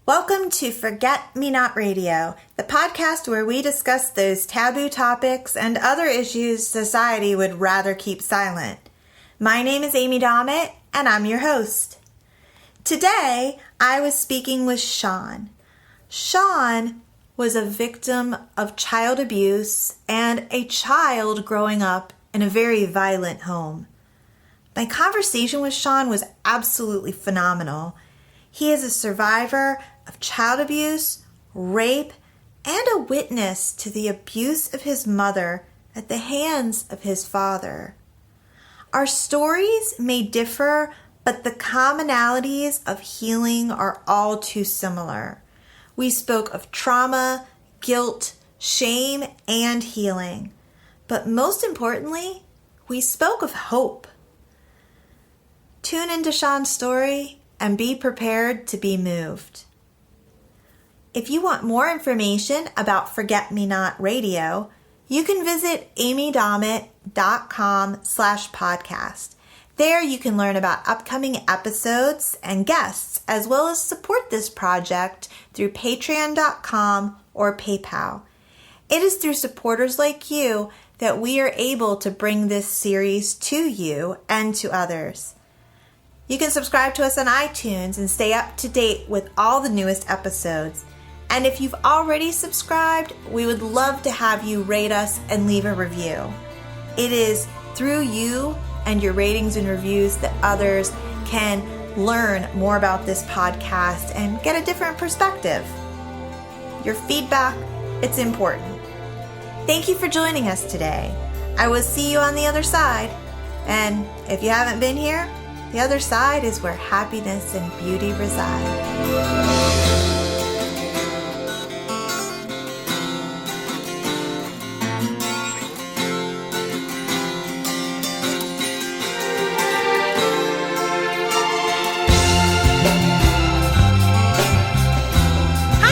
Welcome to Forget Me Not Radio, the podcast where we discuss those taboo topics and other issues society would rather keep silent. My name is Amy Dommett, and I'm your host. Today, I was speaking with Sean. Sean was a victim of child abuse and a child growing up in a very violent home. My conversation with Sean was absolutely phenomenal. He is a survivor of child abuse, rape, and a witness to the abuse of his mother at the hands of his father. Our stories may differ, but the commonalities of healing are all too similar. We spoke of trauma, guilt, shame, and healing. But most importantly, we spoke of hope. Tune into Sean's story and be prepared to be moved. If you want more information about Forget Me Not Radio, you can visit amydommett.com/podcast. There you can learn about upcoming episodes and guests, as well as support this project through patreon.com or PayPal. It is through supporters like you that we are able to bring this series to you and to others. You can subscribe to us on iTunes and stay up to date with all the newest episodes. And if you've already subscribed, we would love to have you rate us and leave a review. It is through you and your ratings and reviews that others can learn more about this podcast and get a different perspective. Your feedback, it's important. Thank you for joining us today. I will see you on the other side. And if you haven't been here, the other side is where happiness and beauty reside.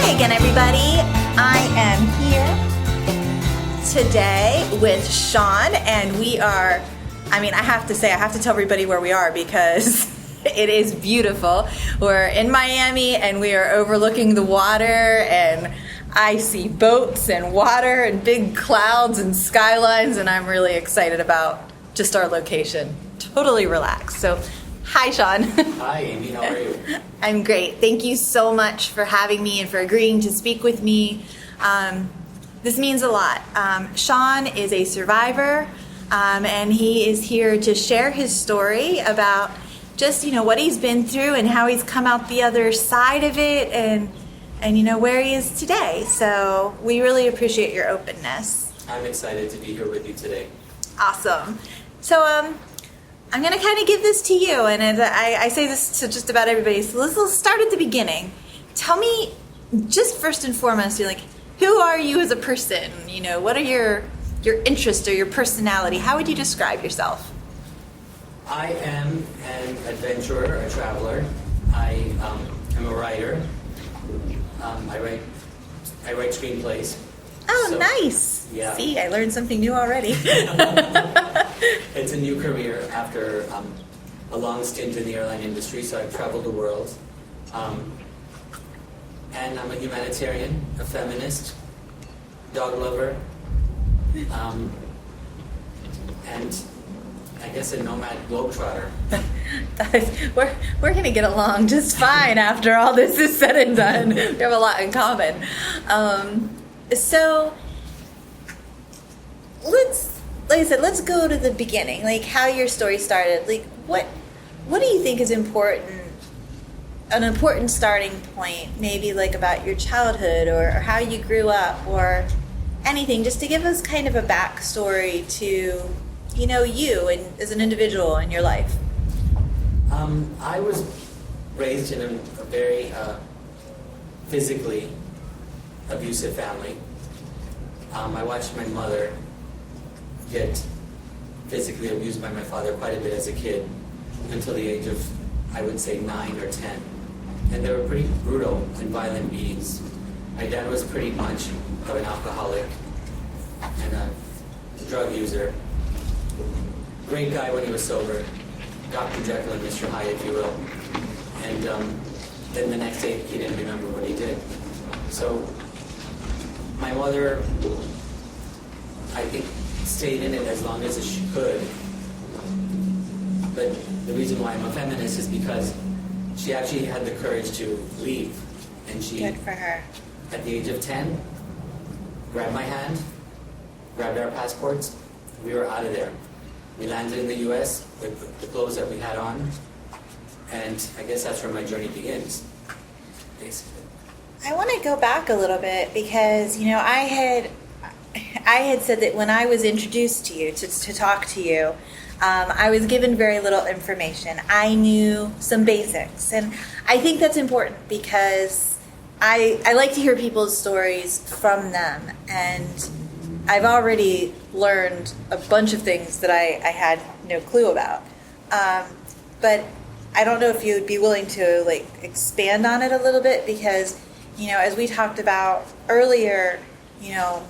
Again, everybody, I am here today with Sean, and we are, I have to tell everybody where we are because it is beautiful. We're in Miami and we are overlooking the water, and I see boats and water and big clouds and skylines, and I'm really excited about just our location. Totally relaxed. So hi, Sean. Hi, Amy. How are you? I'm great. Thank you so much for having me and for agreeing to speak with me. This means a lot. Sean is a survivor, and he is here to share his story about just, what he's been through and how he's come out the other side of it and where he is today. So we really appreciate your openness. I'm excited to be here with you today. Awesome. So, I'm going to kind of give this to you, and I say this to just about everybody, so let's start at the beginning. Tell me, just first and foremost, who are you as a person? What are your interests or your personality? How would you describe yourself? I am an adventurer, a traveler. I am a writer. I write screenplays. Oh, so, nice. Yeah. See, I learned something new already. It's a new career after a long stint in the airline industry, so I've traveled the world. And I'm a humanitarian, a feminist, dog lover, and I guess a nomad globetrotter. We're going to get along just fine after all this is said and done. We have a lot in common. So let's go to the beginning, how your story started. What do you think is important, an important starting point, maybe about your childhood or how you grew up or anything, just to give us kind of a backstory to, you and as an individual in your life? I was raised in a very physically abusive family. I watched my mother get physically abused by my father quite a bit as a kid until the age of, I would say, 9 or 10. And they were pretty brutal and violent beatings. My dad was pretty much of an alcoholic and a drug user. Great guy when he was sober. Dr. Jekyll and Mr. Hyde, if you will. And then the next day he didn't remember what he did. So my mother, I think, stayed in it as long as she could. But the reason why I'm a feminist is because she actually had the courage to leave. And she, Good for her. at the age of 10, grabbed my hand, grabbed our passports. We were out of there. We landed in the U.S. with the clothes that we had on. And I guess that's where my journey begins, basically. I want to go back a little bit because, I had said that when I was introduced to you, to talk to you, I was given very little information. I knew some basics. And I think that's important because I like to hear people's stories from them. And I've already learned a bunch of things that I had no clue about. But I don't know if you would be willing to expand on it a little bit because, as we talked about earlier,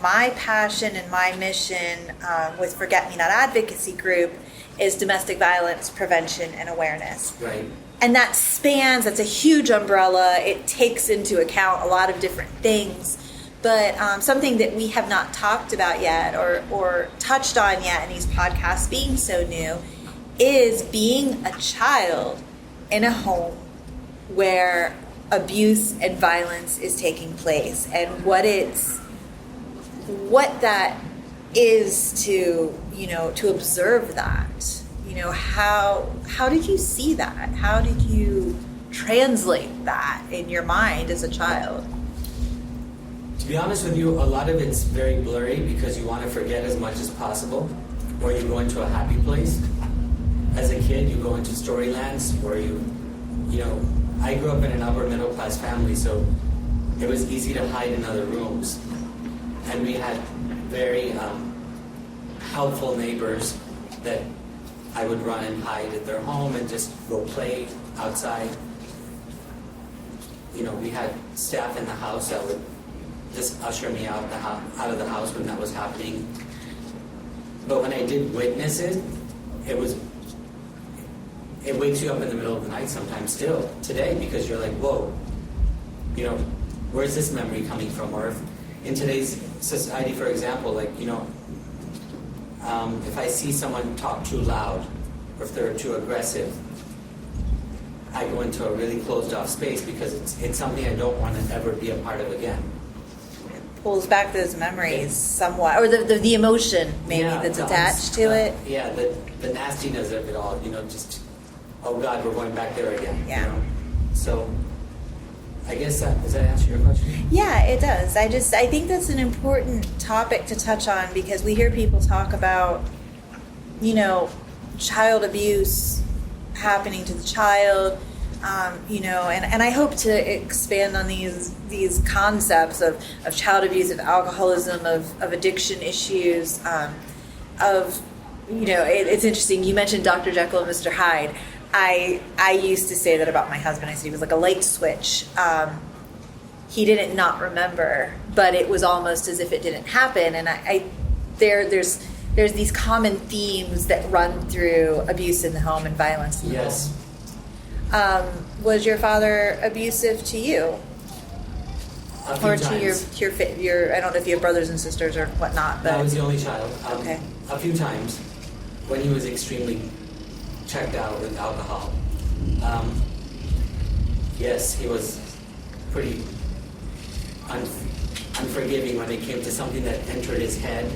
my passion and my mission with Forget Me Not Advocacy Group is domestic violence prevention and awareness. Right. And that's a huge umbrella. It takes into account a lot of different things. But something that we have not talked about yet or touched on yet in these podcasts being so new is being a child in a home where abuse and violence is taking place and what that is to observe that. How did you see that? How did you translate that in your mind as a child? To be honest with you, a lot of it's very blurry because you want to forget as much as possible, or you go into a happy place. As a kid, you go into storylands where I grew up in an upper middle class family, so it was easy to hide in other rooms. And we had very helpful neighbors that I would run and hide at their home and just go play outside. We had staff in the house that would just usher me out of the house when that was happening. But when I did witness it, it wakes you up in the middle of the night sometimes still today because you're like, whoa, where's this memory coming from? Or if in today's society, for example, if I see someone talk too loud or if they're too aggressive, I go into a really closed off space because it's something I don't want to ever be a part of again. Pulls back those memories somewhat, or the emotion maybe that's attached to it. Yeah, the nastiness of it all, just, oh God, we're going back there again. Yeah. So I guess does that answer your question? Yeah, it does. I think that's an important topic to touch on because we hear people talk about, child abuse happening to the child, and I hope to expand on these concepts of child abuse, of alcoholism, of addiction issues, it's interesting. You mentioned Dr. Jekyll and Mr. Hyde. I used to say that about my husband. I said he was like a light switch. He didn't not remember, but it was almost as if it didn't happen. And there's these common themes that run through abuse in the home and violence in the home. Was your father abusive to you? A few or times. to your I don't know if you have brothers and sisters or whatnot, but I was the only child. Okay. A few times when he was extremely checked out with alcohol. Yes, he was pretty unforgiving when it came to something that entered his head.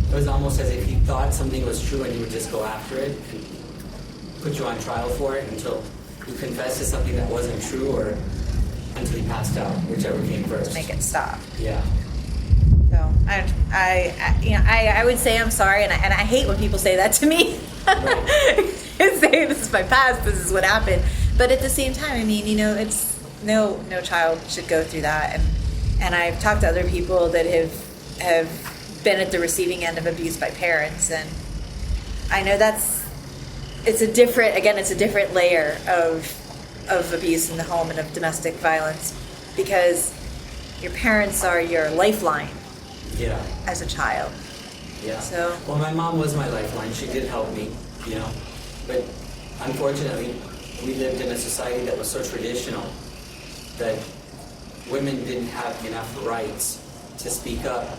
It was almost as if he thought something was true and he would just go after it and put you on trial for it until you confessed to something that wasn't true or until he passed out, whichever came first. to make it stop. Yeah. So I would say I'm sorry, and I hate when people say that to me. Right. Say this is my past, this is what happened. But at the same time, it's no child should go through that. And I've talked to other people that have been at the receiving end of abuse by parents, and I know it's a different layer of abuse in the home and of domestic violence because your parents are your lifeline. Yeah. As a child. Yeah. So. Well, my mom was my lifeline. She did help me, But unfortunately, we lived in a society that was so traditional that women didn't have enough rights to speak up,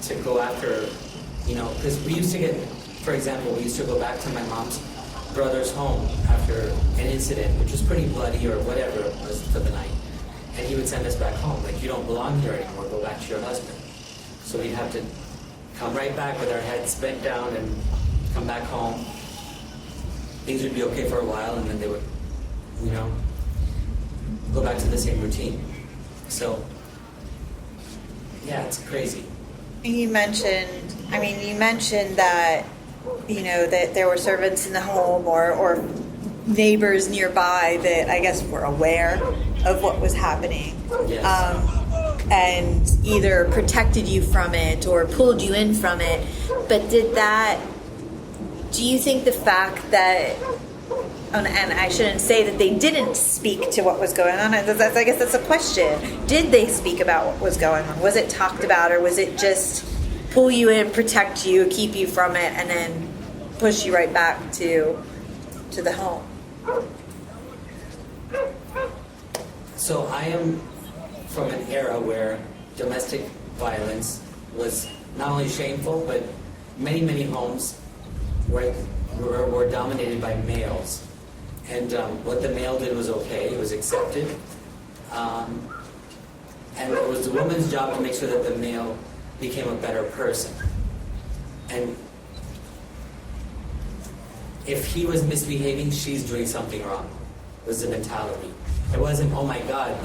to go after, because we used to get, for example, we used to go back to my mom's brother's home after an incident, which was pretty bloody or whatever it was for the night. And he would send us back home, like, you don't belong here anymore, go back to your husband. So we'd have to come right back with our heads bent down and come back home. Things would be okay for a while, and then they would, go back to the same routine. So, yeah, it's crazy. You mentioned that, that there were servants in the home or neighbors nearby that I guess were aware of what was happening. Yes. And either protected you from it or pulled you in from it. But do you think the fact that, and I shouldn't say that they didn't speak to what was going on, I guess that's a question. Did they speak about what was going on? Was it talked about, or was it just pull you in, protect you, keep you from it, and then push you right back to the home? So I am from an era where domestic violence was not only shameful, but many, many homes were dominated by males. And what the male did was okay, it was accepted. And it was the woman's job to make sure that the male became a better person. And if he was misbehaving, she's doing something wrong, was the mentality. It wasn't, oh my God,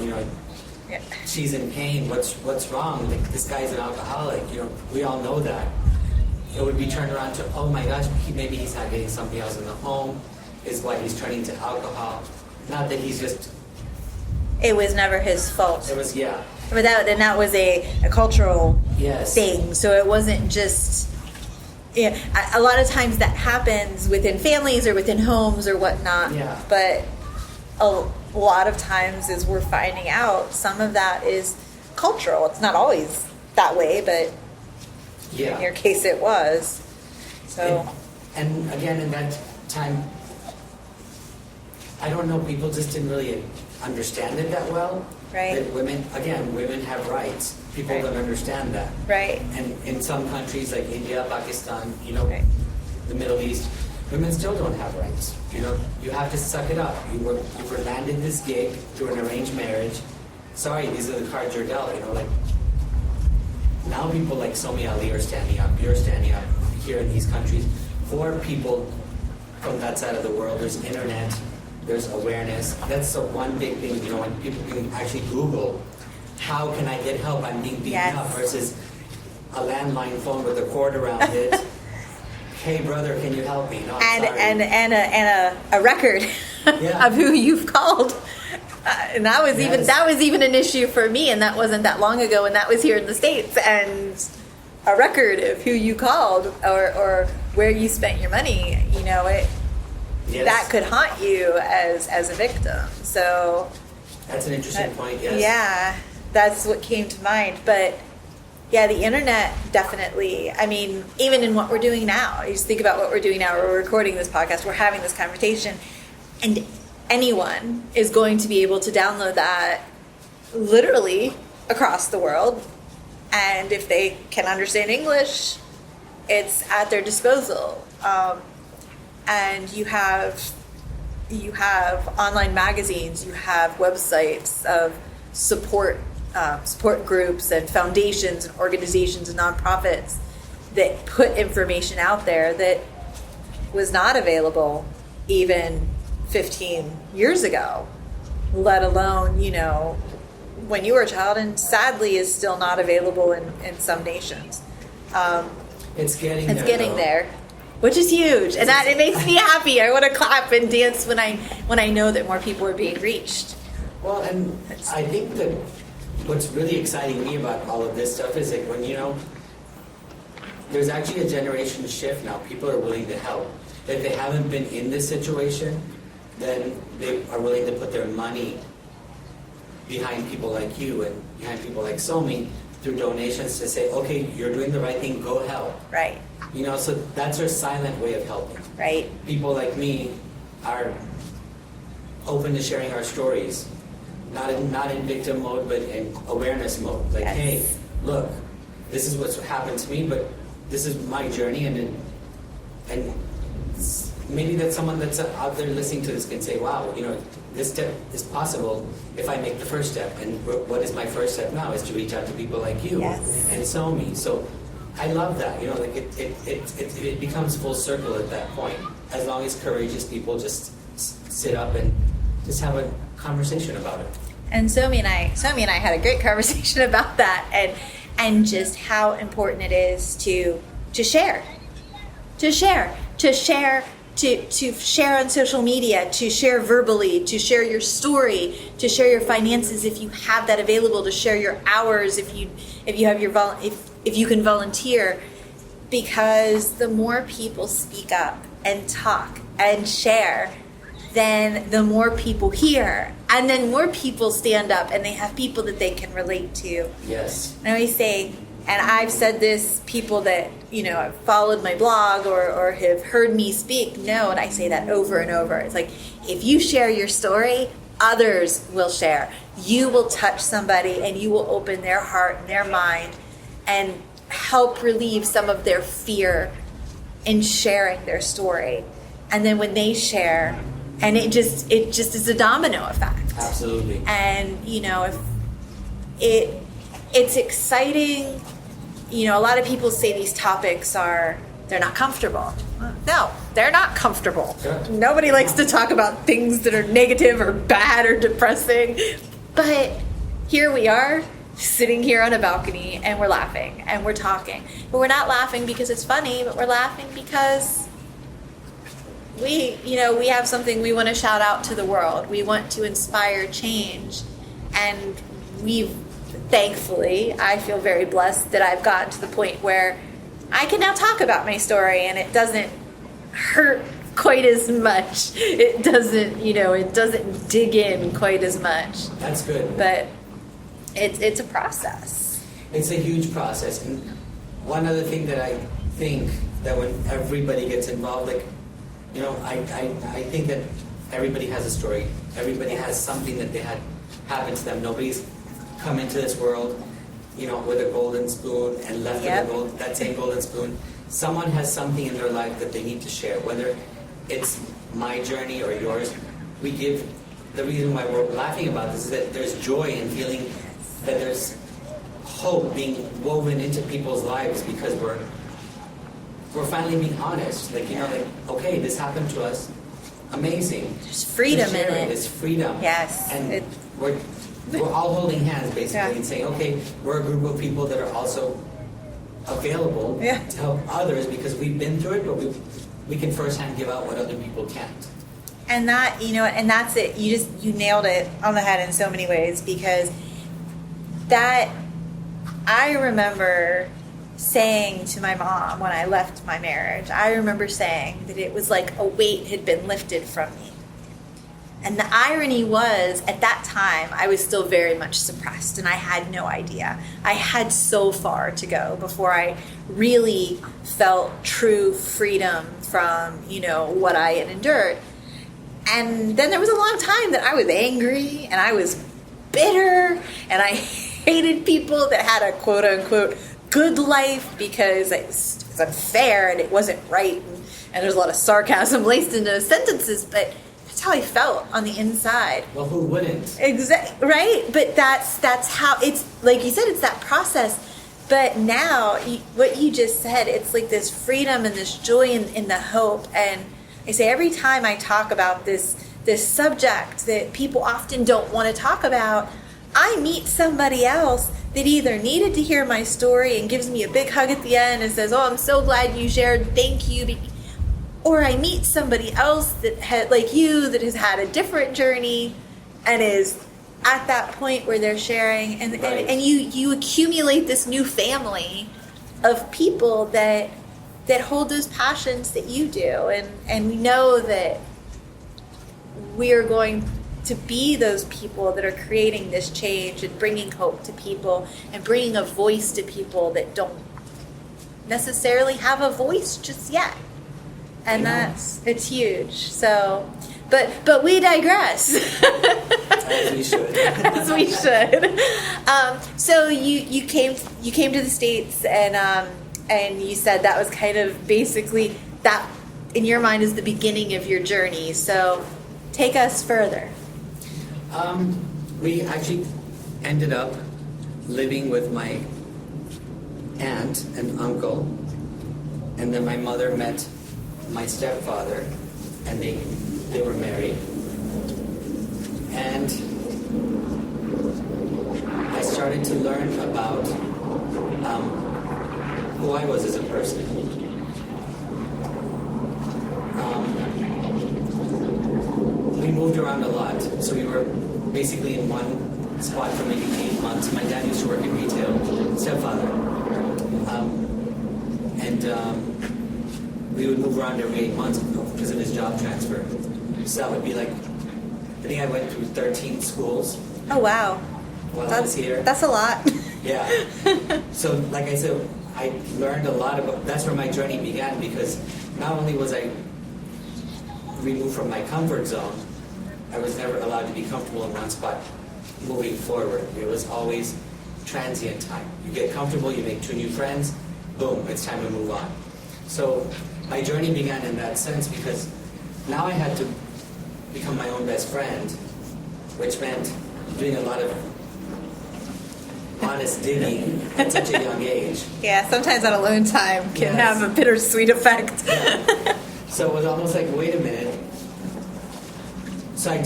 Yeah. she's in pain, what's wrong? Like, this guy's an alcoholic, we all know that. It would be turned around to, oh my gosh, maybe he's not getting something else in the home, is why he's turning to alcohol. Not that he's just... It was never his fault. It was, yeah. But that was a cultural Yes. thing, so it wasn't just... Yeah, a lot of times that happens within families or within homes or whatnot. Yeah. But a lot of times, as we're finding out, some of that is cultural. It's not always that way, but Yeah. in your case it was. So. And again, in that time, I don't know, people just didn't really understand it that well. Right. That women have rights. People Right. don't understand that. Right. And in some countries like India, Pakistan, Right. the Middle East, women still don't have rights. You have to suck it up. You were landed this gig through an arranged marriage. Sorry, these are the cards you're dealt. Now people like Somi Ali are standing up. You're standing up here in these countries for people from that side of the world. There's internet. There's awareness. That's the one big thing. When people can actually Google, how can I get help? I'm being beaten Yes. up, versus a landline phone with a cord around it. Hey brother, can you help me? No, I'm sorry. And a record Yeah. of who you've called. And that was Yes. even an issue for me, and that wasn't that long ago, and that was here in the States. And a record of who you called or where you spent your money, Yes. that could haunt you as a victim. So That's an interesting point, yes. yeah, that's what came to mind. But yeah, the internet definitely, even in what we're doing now, you just think about what we're doing now. We're recording this podcast, we're having this conversation, and anyone is going to be able to download that literally across the world. And if they can understand English, it's at their disposal. And you have online magazines, you have websites of support groups and foundations and organizations and nonprofits that put information out there that was not available even 15 years ago, let alone, when you were a child, and sadly is still not available in some nations. It's getting there, which is huge, and it makes me happy. I want to clap and dance when I know that more people are being reached. Well, and I think that what's really exciting me about all of this stuff is like when there's actually a generation shift now. People are willing to help. If they haven't been in this situation, then they are willing to put their money behind people like you and behind people like Somi through donations to say, okay, you're doing the right thing, go help. Right. So that's our silent way of helping. Right. People like me are open to sharing our stories. not in victim mode, but in awareness mode. Like, Yes. hey, look, this is what's happened to me, but this is my journey, and maybe that someone that's out there listening to this can say, wow, this step is possible if I make the first step. And what is my first step now is to reach out to people like you Yes. and so me. So I love that. Like it becomes full circle at that point. As long as courageous people just sit up and just have a conversation about it. And Somi and I had a great conversation about that, and just how important it is to share on social media, to share verbally, to share your story, to share your finances if you have that available, to share your hours if you have if you can volunteer, because the more people speak up and talk and share, then the more people hear, and then more people stand up and they have people that they can relate to. Yes. And I always say, and I've said this, people that, have followed my blog or have heard me speak know, and I say that over and over. It's like, if you share your story, others will share. You will touch somebody and you will open their heart and their mind and help relieve some of their fear in sharing their story. And then when they share, and it just is a domino effect. Absolutely. And, if it's exciting. A lot of people say these topics they're not comfortable. No, they're not comfortable. Sure. Nobody likes to talk about things that are negative or bad or depressing. But here we are, sitting here on a balcony, and we're laughing and we're talking. But we're not laughing because it's funny, but we're laughing because we have something we want to shout out to the world. We want to inspire change. And thankfully, I feel very blessed that I've gotten to the point where I can now talk about my story and it doesn't hurt quite as much. It doesn't, it doesn't dig in quite as much. That's good. But it's a process. It's a huge process. And one other thing that I think that when everybody gets involved, I think that everybody has a story. Everybody has something that they had happen to them. Nobody's come into this world, with a golden spoon and left with that same golden spoon. Someone has something in their life that they need to share, whether it's my journey or yours. The reason why we're laughing about this is that there's joy in feeling that there's hope being woven into people's lives because we're finally being honest. Okay, this happened to us. Amazing. There's freedom in it. There's freedom. Yes. And we're all holding hands, basically, and saying, okay, we're a group of people that are also available to help others because we've been through it, but we can firsthand give out what other people can't. And that, and that's it. You nailed it on the head in so many ways, because I remember saying to my mom when I left my marriage, I remember saying that it was like a weight had been lifted from me. And the irony was, at that time, I was still very much suppressed, and I had no idea. I had so far to go before I really felt true freedom from, what I had endured. And then there was a long time that I was angry, and I was bitter, and I hated people that had a quote-unquote good life because it was unfair and it wasn't right, and there's a lot of sarcasm laced into those sentences, but that's how I felt on the inside. Well, who wouldn't? Exactly, right? But that's how, it's like you said, it's that process. But now, what you just said, it's like this freedom and this joy and the hope. And I say every time I talk about this subject that people often don't want to talk about, I meet somebody else that either needed to hear my story and gives me a big hug at the end and says, oh, I'm so glad you shared, thank you. Or I meet somebody else that had, like you, that has had a different journey and is at that point where they're sharing, and you accumulate this new family of people that hold those passions that you do, and we know that we are going to be those people that are creating this change and bringing hope to people and bringing a voice to people that don't necessarily have a voice just yet. And it's huge. So But we digress. As we should. As we should. So you came to the States, and you said that was kind of basically that in your mind is the beginning of your journey. So take us further. We actually ended up living with my aunt and uncle, and then my mother met my stepfather, and they were married. And I started to learn about who I was as a person. We moved around a lot, so we were basically in one spot for maybe 8 months. My dad used to work in retail, stepfather. We would move around every 8 months because of his job transfer. So that would be like, I think I went through 13 schools. Oh, wow. While I was here. That's a lot. Yeah. So, like I said, I learned a lot about, that's where my journey began, because not only was I removed from my comfort zone, I was never allowed to be comfortable in one spot moving forward. It was always transient time. You get comfortable, you make 2 new friends, boom, it's time to move on. So my journey began in that sense, because now I had to become my own best friend, which meant doing a lot of honest digging at such a young age. Yeah, sometimes that alone time can Yes. have a bittersweet effect. Yeah. So it was almost like, wait a minute. So I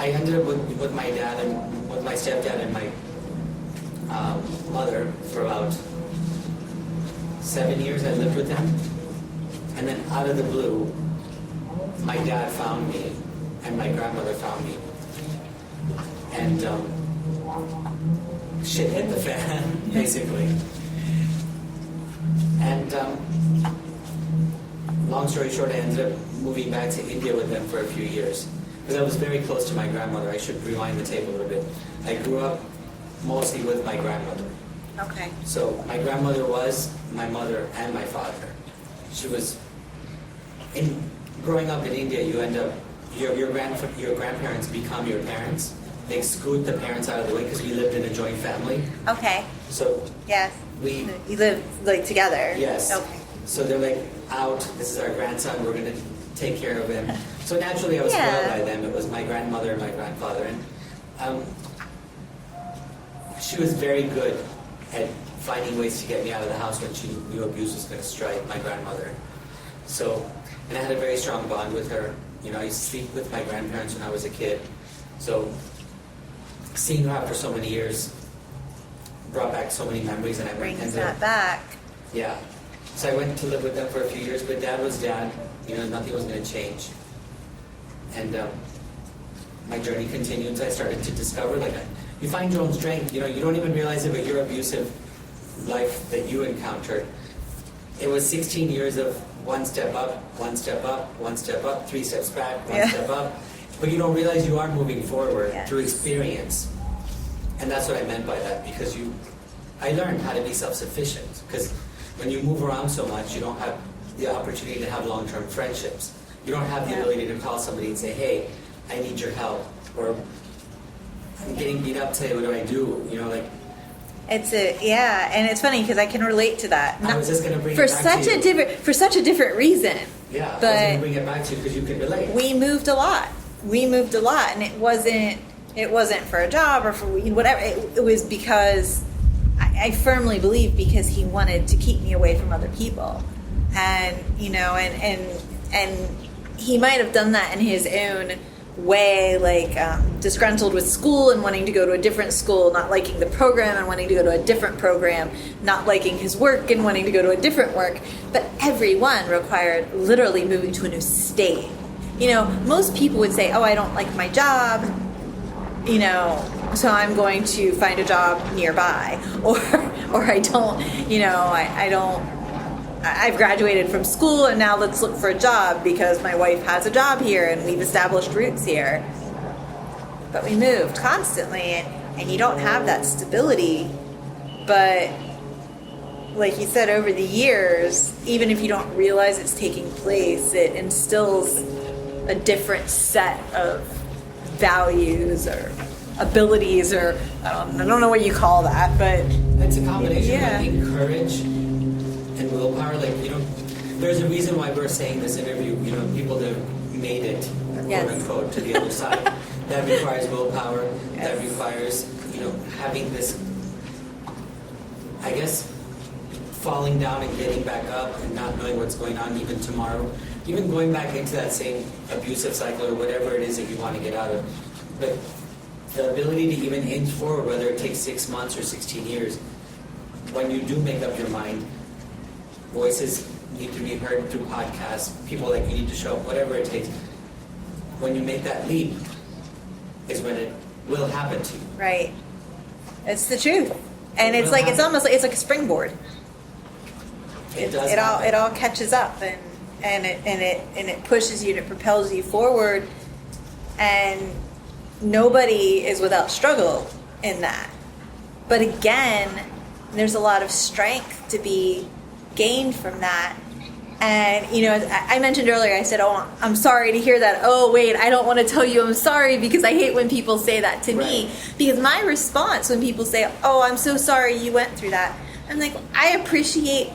ended up with my dad and with my stepdad and my mother for about 7 years. I lived with them. And then out of the blue, my dad found me and my grandmother found me. And shit hit the fan, basically. And long story short, I ended up moving back to India with them for a few years. Because I was very close to my grandmother. I should rewind the tape a little bit. I grew up mostly with my grandmother. Okay. So my grandmother was my mother and my father. She was, growing up in India, you end up, your grandparents become your parents. They scoot the parents out of the way because we lived in a joint family. Okay. So Yes. You live like together. Yes. Okay. So they're like, out, this is our grandson, we're going to take care of him. So naturally I was Yeah. spoiled by them. It was my grandmother and my grandfather. And she was very good at finding ways to get me out of the house when she knew abuse was going to strike, my grandmother. So, and I had a very strong bond with her. You know, I used to sleep with my grandparents when I was a kid. So seeing her after so many years brought back so many memories, and I Brings that back. Yeah. So I went to live with them for a few years, but Dad was Dad. You know, nothing was going to change. And my journey continued. So I started to discover, like, you find your own strength. You know, you don't even realize it, but your abusive life that you encountered, it was 16 years of one step up, one step up, one step up, 3 steps back, one step up. But you don't realize you are moving forward through experience. And that's what I meant by that, because I learned how to be self-sufficient. Because when you move around so much, you don't have the opportunity to have long-term friendships. You don't have the ability to call somebody and say, hey, I need your help. Or I'm getting beat up today, what do I do? You know, like... And it's funny because I can relate to that. I was just going to bring for it back to you. For such a different reason. Yeah, but I was going to bring it back to you because you can relate. We moved a lot, and it wasn't for a job or for whatever. It was because I firmly believe because he wanted to keep me away from other people, and and he might have done that in his own way, like disgruntled with school and wanting to go to a different school, not liking the program and wanting to go to a different program, not liking his work and wanting to go to a different work. But every one required literally moving to a new state. You know, most people would say, oh, I don't like my job, you know, so I'm going to find a job nearby, or I don't, you know, I don't, I've graduated from school and now let's look for a job because my wife has a job here and we've established roots here. But we moved constantly, and you don't have that stability. But like you said, over the years, even if you don't realize it's taking place, it instills a different set of values or abilities, or I don't know what you call that, but it's a combination yeah. of, I think, courage and willpower. Like, there's a reason why we're saying this interview, people that have made it, Yes. quote unquote, to the other side. That requires willpower. Yes. That requires, having this, I guess, falling down and getting back up and not knowing what's going on even tomorrow. Even going back into that same abusive cycle or whatever it is that you want to get out of. But the ability to even inch forward, whether it takes 6 months or 16 years, when you do make up your mind, voices need to be heard through podcasts, people like you need to show up, whatever it takes. When you make that leap is when it will happen to you. right. It's the truth, and it's like, it's almost like, it's like a springboard. It does. It all catches up, and it pushes you, and it propels you forward, and nobody is without struggle in that. But again, there's a lot of strength to be gained from that. And, I mentioned earlier, I said, oh, I'm sorry to hear that. Oh, wait, I don't want to tell you I'm sorry, because I hate when people say that to me. Because my response when people say, oh, I'm so sorry you went through that, I'm like, I appreciate,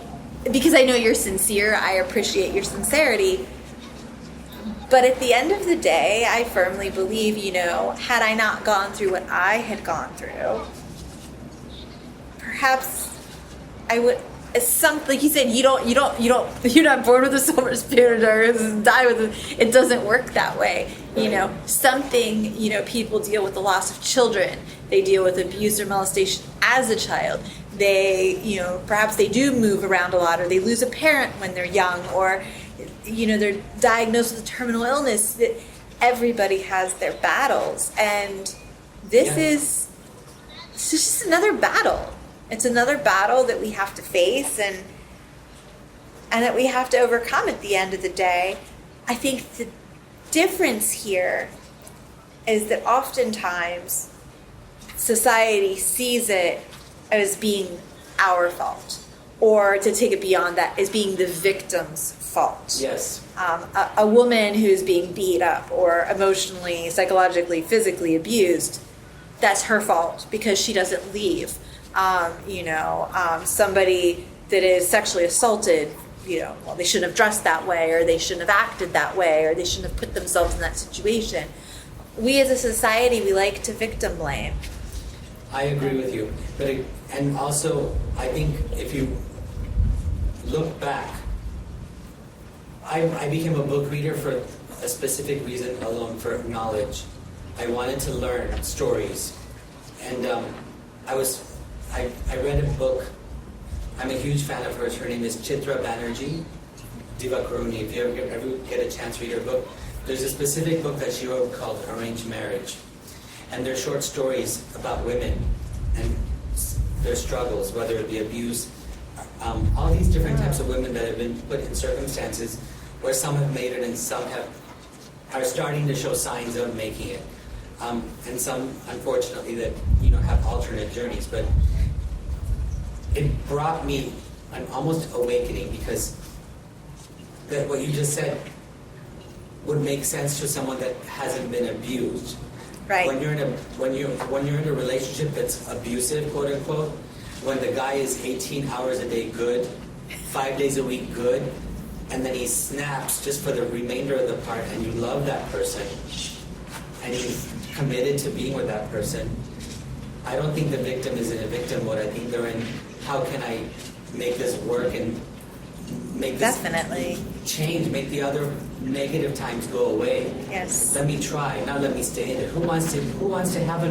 because I know you're sincere, I appreciate your sincerity. But at the end of the day, I firmly believe, had I not gone through what I had gone through, perhaps I would, like you said, you're not born with a silver spoon or die with it. It doesn't work that way. Something, people deal with the loss of children. They deal with abuse or molestation as a child. They, perhaps they do move around a lot, or they lose a parent when they're young, or, they're diagnosed with a terminal illness. That everybody has their battles, and this is just another battle. It's another battle that we have to face, and that we have to overcome at the end of the day. I think the difference here is that oftentimes society sees it as being our fault, or to take it beyond that, as being the victim's fault. Yes. A woman who's being beat up or emotionally, psychologically, physically abused, that's her fault because she doesn't leave. Somebody that is sexually assaulted, well, they shouldn't have dressed that way, or they shouldn't have acted that way, or they shouldn't have put themselves in that situation. We as a society, we like to victim blame. I agree with you. And also, I think if you look back, I became a book reader for a specific reason alone, for knowledge. I wanted to learn stories. And I read a book. I'm a huge fan of hers. Her name is Chitra Banerjee, Divakaruni. If you ever get a chance to read her book, there's a specific book that she wrote called Arranged Marriage. And they're short stories about women and their struggles, whether it be abuse, all these different types of women that have been put in circumstances where some have made it and some are starting to show signs of making it. And some, unfortunately, that have alternate journeys. But it brought me an almost awakening, because that what you just said would make sense to someone that hasn't been abused. Right. When you're in a relationship that's abusive, quote unquote, when the guy is 18 hours a day good, 5 days a week good, and then he snaps just for the remainder of the part, and you love that person, and you've committed to being with that person, I don't think the victim is in a victim mode. I think they're in, how can I make this work and make this Definitely change, make the other negative times go away. Yes. Let me try, not let me stay in it. Who wants to have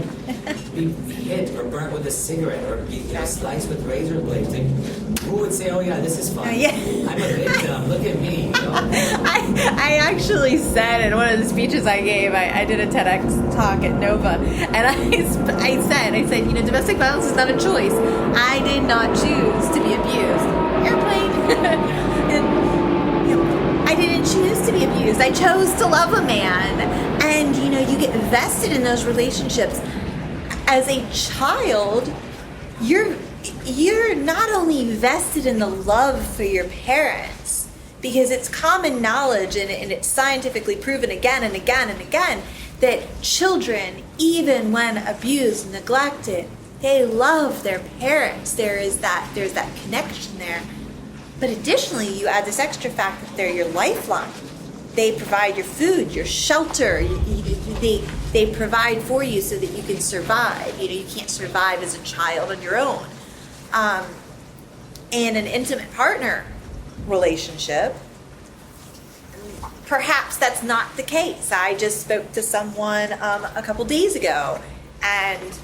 be hit or burnt with a cigarette or be sliced with razor blades? Like, who would say, oh yeah, this is fun? Yeah. I'm a victim. Look at me. I actually said in one of the speeches I gave, I did a TEDx talk at Nova, and I said, domestic violence is not a choice. I did not choose to be abused. Airplane. I didn't choose to be abused. I chose to love a man. And, you get vested in those relationships. As a child, you're you're not only vested in the love for your parents, because it's common knowledge and it's scientifically proven again and again and again that children, even when abused and neglected, they love their parents. There's that connection there. But additionally, you add this extra fact that they're your lifeline. They provide your food, your shelter. They provide for you so that you can survive. You can't survive as a child on your own. And an intimate partner relationship, perhaps that's not the case. I just spoke to someone a couple days ago, and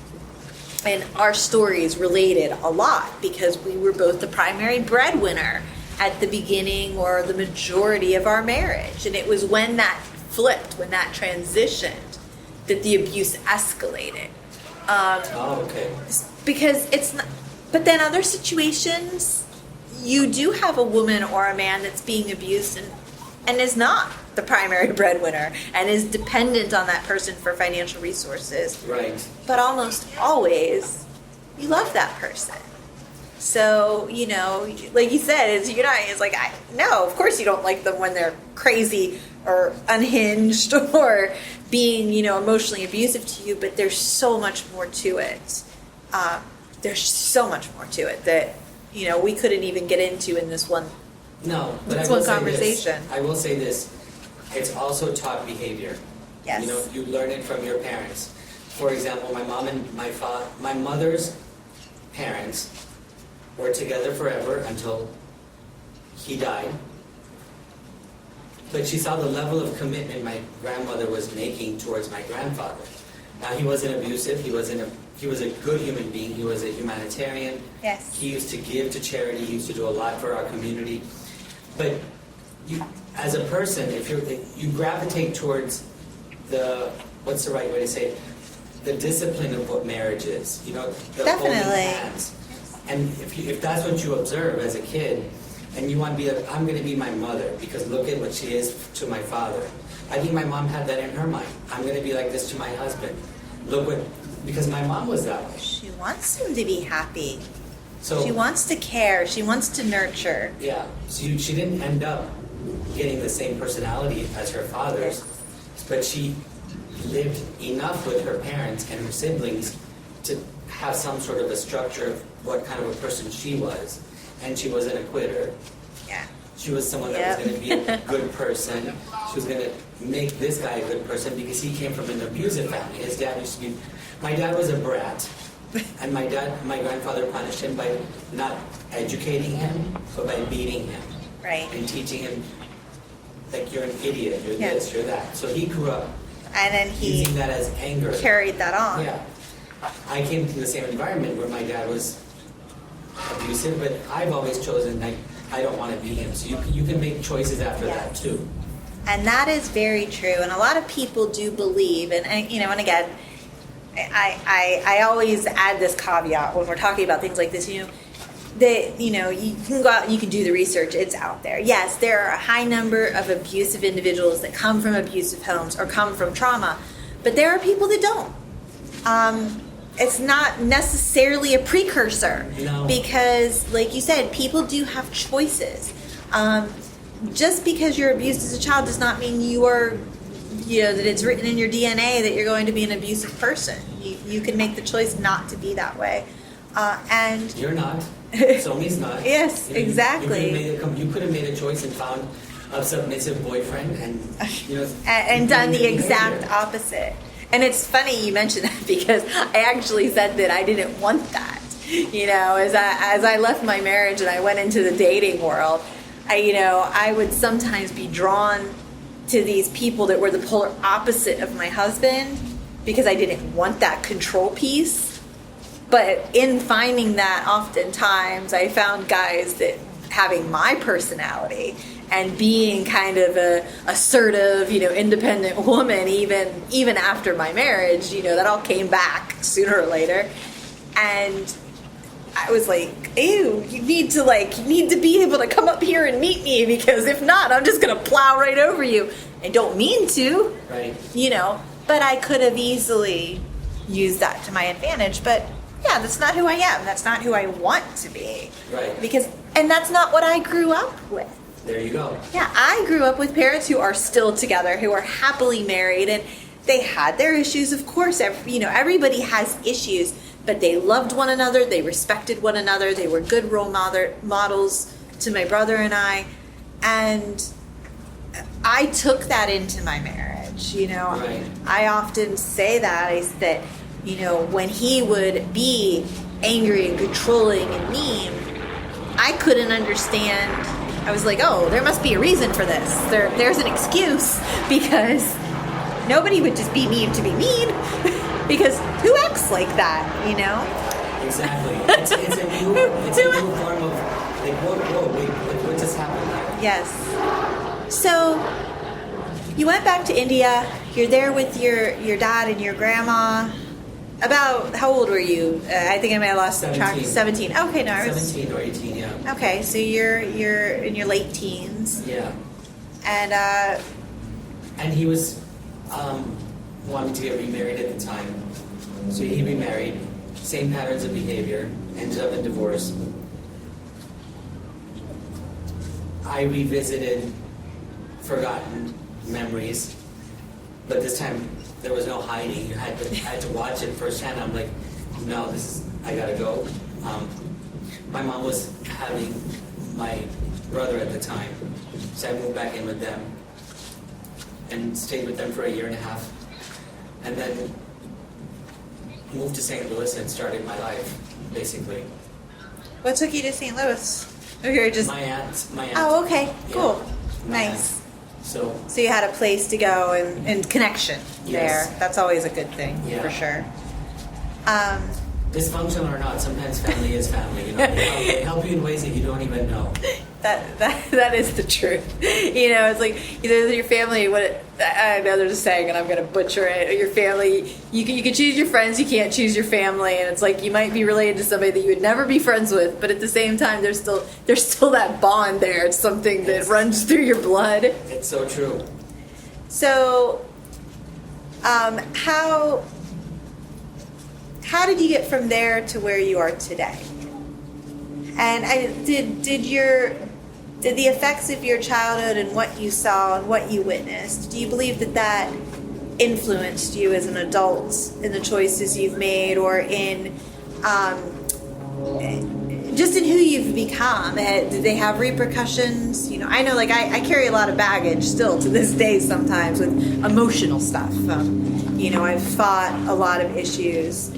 our stories related a lot because we were both the primary breadwinner at the beginning or the majority of our marriage. And it was when that flipped, when that transitioned, that the abuse escalated. Okay. Because it's not, but then other situations, you do have a woman or a man that's being abused and is not the primary breadwinner and is dependent on that person for financial resources. Right. But almost always, you love that person. So, like you said, it's like, no, of course you don't like them when they're crazy or unhinged or being, emotionally abusive to you, but there's so much more to it. There's so much more to it that, we couldn't even get into in this one. No, but this I will one say conversation. I will say this. It's also taught behavior. Yes. You learn it from your parents. For example, my mom and my mother's parents were together forever until he died. But she saw the level of commitment my grandmother was making towards my grandfather. Now, he wasn't abusive. He was a good human being. He was a humanitarian. Yes. He used to give to charity. He used to do a lot for our community. But you, as a person, if you gravitate towards what's the right way to say it? The discipline of what marriage is. The Definitely. holding hands. And if that's what you observe as a kid, and you want to be I'm going to be my mother because look at what she is to my father. I think my mom had that in her mind. I'm going to be like this to my husband. Because my mom was that way. She wants him to be happy. So she wants to care. She wants to nurture. Yeah. So she didn't end up getting the same personality as her father's, but she lived enough with her parents and her siblings to have some sort of a structure of what kind of a person she was. And she wasn't a quitter. Yeah. She was someone that was going to be a good person. She was going to make this guy a good person because he came from an abusive family. His dad used to be... My dad was a brat. And my grandfather punished him by not educating him, but by beating him. Right. And teaching him, like, you're an idiot, you're this, you're that. So he grew up and then he using that as anger. Carried that on. Yeah. I came to the same environment where my dad was abusive, but I've always chosen, like, I don't want to be him. So you can make choices after that, too. And that is very true. And a lot of people do believe, and again, I always add this caveat when we're talking about things like this, that, you can go out and you can do the research. It's out there. Yes, there are a high number of abusive individuals that come from abusive homes or come from trauma, but there are people that don't. It's not necessarily a precursor. No. Because, like you said, people do have choices. Just because you're abused as a child does not mean you are, that it's written in your DNA that you're going to be an abusive person. You can make the choice not to be that way. And you're not. So he's not. Yes, exactly. You could have made a choice and found a submissive boyfriend and done the exact opposite. And it's funny you mentioned that because I actually said that I didn't want that. As I left my marriage and I went into the dating world, I would sometimes be drawn to these people that were the polar opposite of my husband because I didn't want that control piece. But in finding that, oftentimes I found guys that having my personality and being kind of a assertive, independent woman, even after my marriage, that all came back sooner or later. And I was like, ew, you need to be able to come up here and meet me because if not, I'm just going to plow right over you. I don't mean to, right? But I could have easily used that to my advantage. But yeah, that's not who I am. That's not who I want to be. Right. And that's not what I grew up with. There you go. Yeah, I grew up with parents who are still together, who are happily married, and they had their issues, of course. Everybody has issues, but they loved one another, they respected one another, they were good role models to my brother and I, and I took that into my marriage, Right. I often say that, when he would be angry and controlling and mean, I couldn't understand. I was like, oh, there must be a reason for this. There's an excuse, because nobody would just be mean to be mean, because who acts like that, Exactly. It's a new form of, like, whoa, wait, what just happened here? Yes. So you went back to India. You're there with your dad and your grandma. About, how old were you? I think I might have lost track. 17. Okay, no, I was 17 or 18, yeah. Okay, so you're in your late teens. Yeah. And he was wanting to get remarried at the time. So he remarried, same patterns of behavior, ended up in divorce. I revisited forgotten memories, but this time there was no hiding. I had to watch it firsthand. I'm like, no, I gotta go. My mom was having my brother at the time, so I moved back in with them and stayed with them for 1.5 years, and then moved to St. Louis and started my life, basically. what took you to St. Louis? Or you're just... My aunt. Oh, okay, cool, Yeah, nice. aunt. So you had a place to go and connection Yes. there. That's always a good thing, Yeah. for sure. dysfunctional or not, sometimes family is family. They help you in ways that you don't even know. That is the truth. It's like either your family. I know there's a saying, and I'm going to butcher it. Or your family. You can choose your friends. You can't choose your family. And it's like you might be related to somebody that you would never be friends with, but at the same time, there's still that bond there. It's something that runs through your blood. It's so true. So, how did you get from there to where you are today? And did the effects of your childhood and what you saw and what you witnessed, do you believe that influenced you as an adult in the choices you've made, or in just in who you've become? Did they have repercussions? I know, I carry a lot of baggage still to this day sometimes with emotional stuff. I've fought a lot of issues.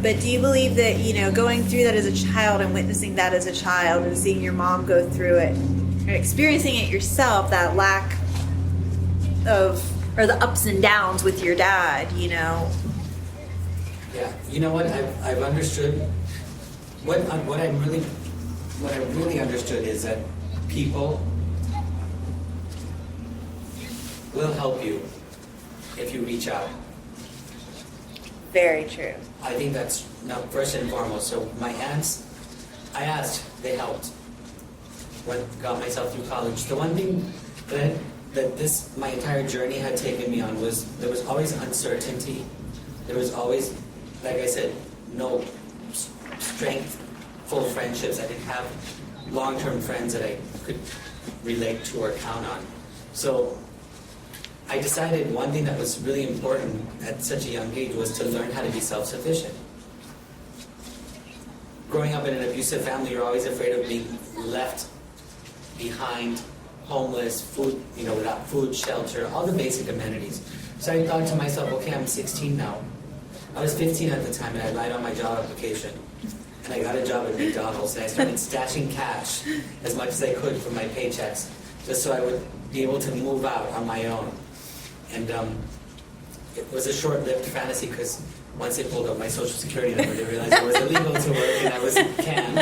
But do you believe that, going through that as a child and witnessing that as a child and seeing your mom go through it and experiencing it yourself, that lack of, or the ups and downs with your dad, Yeah, you know what? I've understood. What I really understood is that people will help you if you reach out. Very true. I think that's first and foremost. So my aunts, I asked, they helped. Got myself through college. The one thing that my entire journey had taken me on was there was always uncertainty. There was always, like I said, no strengthful friendships. I didn't have long-term friends that I could relate to or count on. So I decided one thing that was really important at such a young age was to learn how to be self-sufficient. Growing up in an abusive family, you're always afraid of being left behind, homeless, food, without food, shelter, all the basic amenities. So I thought to myself, okay, I'm 16 now. I was 15 at the time, and I lied on my job application. And I got a job at McDonald's, and I started stashing cash as much as I could from my paychecks, just so I would be able to move out on my own. And it was a short-lived fantasy, because once they pulled up my social security number, they realized it was illegal to work and I was canned.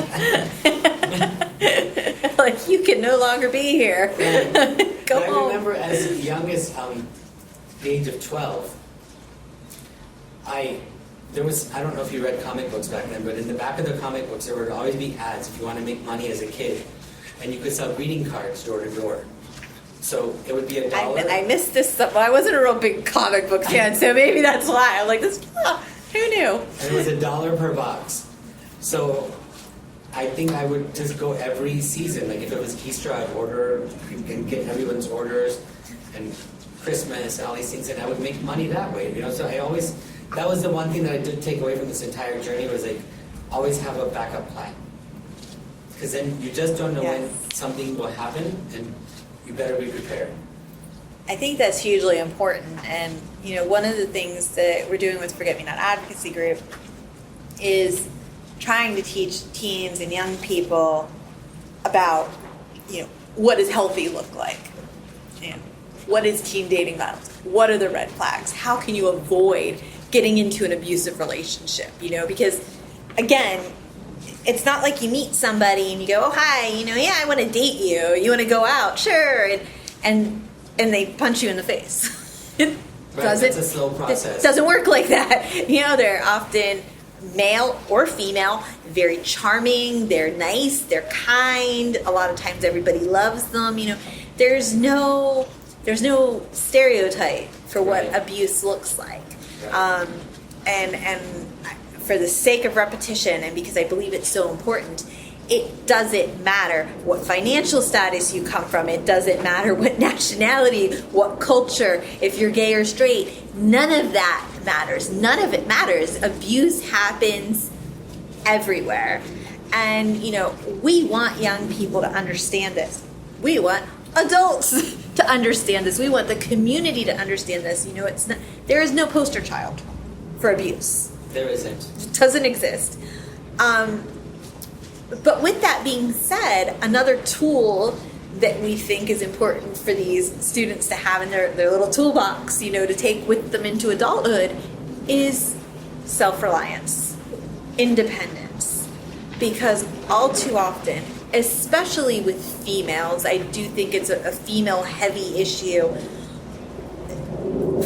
Like, you can no longer be here. Go home. I remember as young as the age of 12, I don't know if you read comic books back then, but in the back of the comic books there would always be ads if you want to make money as a kid. And you could sell greeting cards door to door. So it would be $1. I missed this stuff. Well, I wasn't a real big comic book fan, so maybe that's why. I'm like, this. Who knew? And it was $1 per box. So I think I would just go every season. Like if it was Easter, I'd order and get everyone's orders, and Christmas and all these things, and I would make money that way. So that was the one thing that I did take away from this entire journey, was like always have a backup plan. Because then you just don't know when something will happen, and you better be prepared. I think that's hugely important. And, one of the things that we're doing with Forget Me Not Advocacy Group is trying to teach teens and young people about, what does healthy look like? What is teen dating violence? What are the red flags? How can you avoid getting into an abusive relationship? Because, again, it's not like you meet somebody and you go, oh, hi, I want to date you. You want to go out? Sure. And they punch you in the face. That's a slow process. It doesn't work like that. They're often male or female, very charming, they're nice, they're kind. A lot of times everybody loves them. There's no stereotype for what abuse looks like. And for the sake of repetition, and because I believe it's so important, it doesn't matter what financial status you come from. It doesn't matter what nationality, what culture, if you're gay or straight. None of that matters. None of it matters. Abuse happens everywhere. And, we want young people to understand this. We want adults to understand this. We want the community to understand this. There is no poster child for abuse. There isn't. It doesn't exist. But with that being said, another tool that we think is important for these students to have in their little toolbox, to take with them into adulthood, is self-reliance, independence. Because all too often, especially with females, I do think it's a female-heavy issue,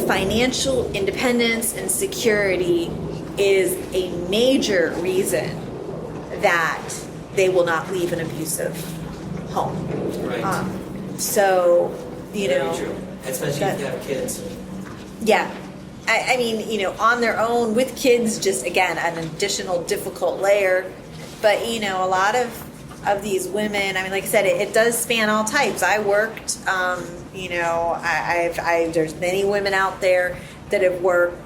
financial independence and security is a major reason that they will not leave an abusive home. Right. Very true. Especially if you have kids. Yeah. I mean, on their own with kids, just again, an additional difficult layer. But, a lot of these women, I mean, like I said, it does span all types. I worked, there's many women out there that have worked.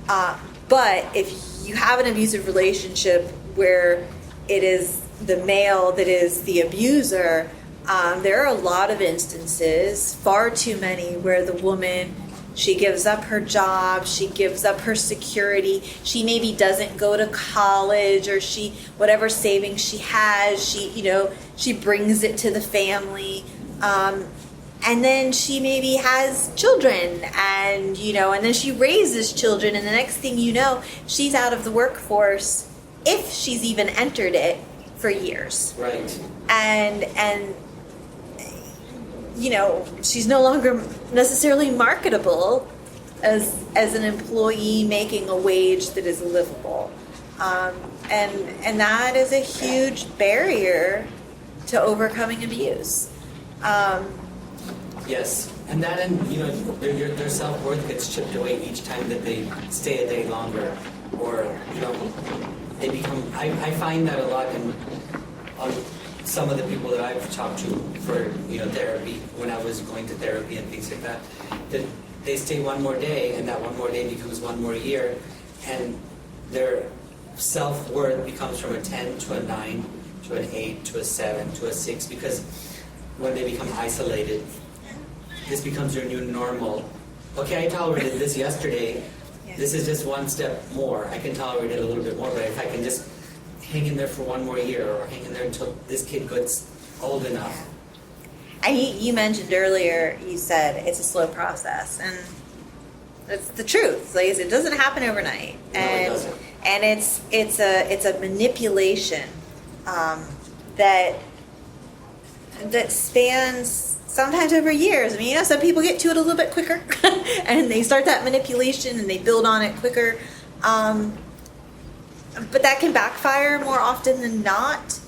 But if you have an abusive relationship where it is the male that is the abuser, there are a lot of instances, far too many, where the woman, she gives up her job, she gives up her security, she maybe doesn't go to college, or whatever savings she has, she brings it to the family, and then she maybe has children, and then she raises children, and the next thing you know, she's out of the workforce, if she's even entered it, for years. Right. And she's no longer necessarily marketable as an employee making a wage that is livable. And that is a huge barrier to overcoming abuse. Yes. And their self-worth gets chipped away each time that they stay a day longer, or they become. I find that a lot on some of the people that I've talked to for therapy, when I was going to therapy and things like that they stay one more day, and that one more day becomes one more year, and their self-worth becomes from a 10 to a 9 to an 8 to a 7 to a 6, because when they become isolated, this becomes your new normal. Okay, I tolerated this yesterday. Yeah. This is just one step more. I can tolerate it a little bit more, but if I can just hang in there for one more year, or hang in there until this kid gets old enough. You mentioned earlier, you said it's a slow process, and that's the truth. Like, it doesn't happen overnight, It doesn't. And it's a manipulation that spans sometimes over years. I mean, some people get to it a little bit quicker, and they start that manipulation and they build on it quicker. But that can backfire more often than not.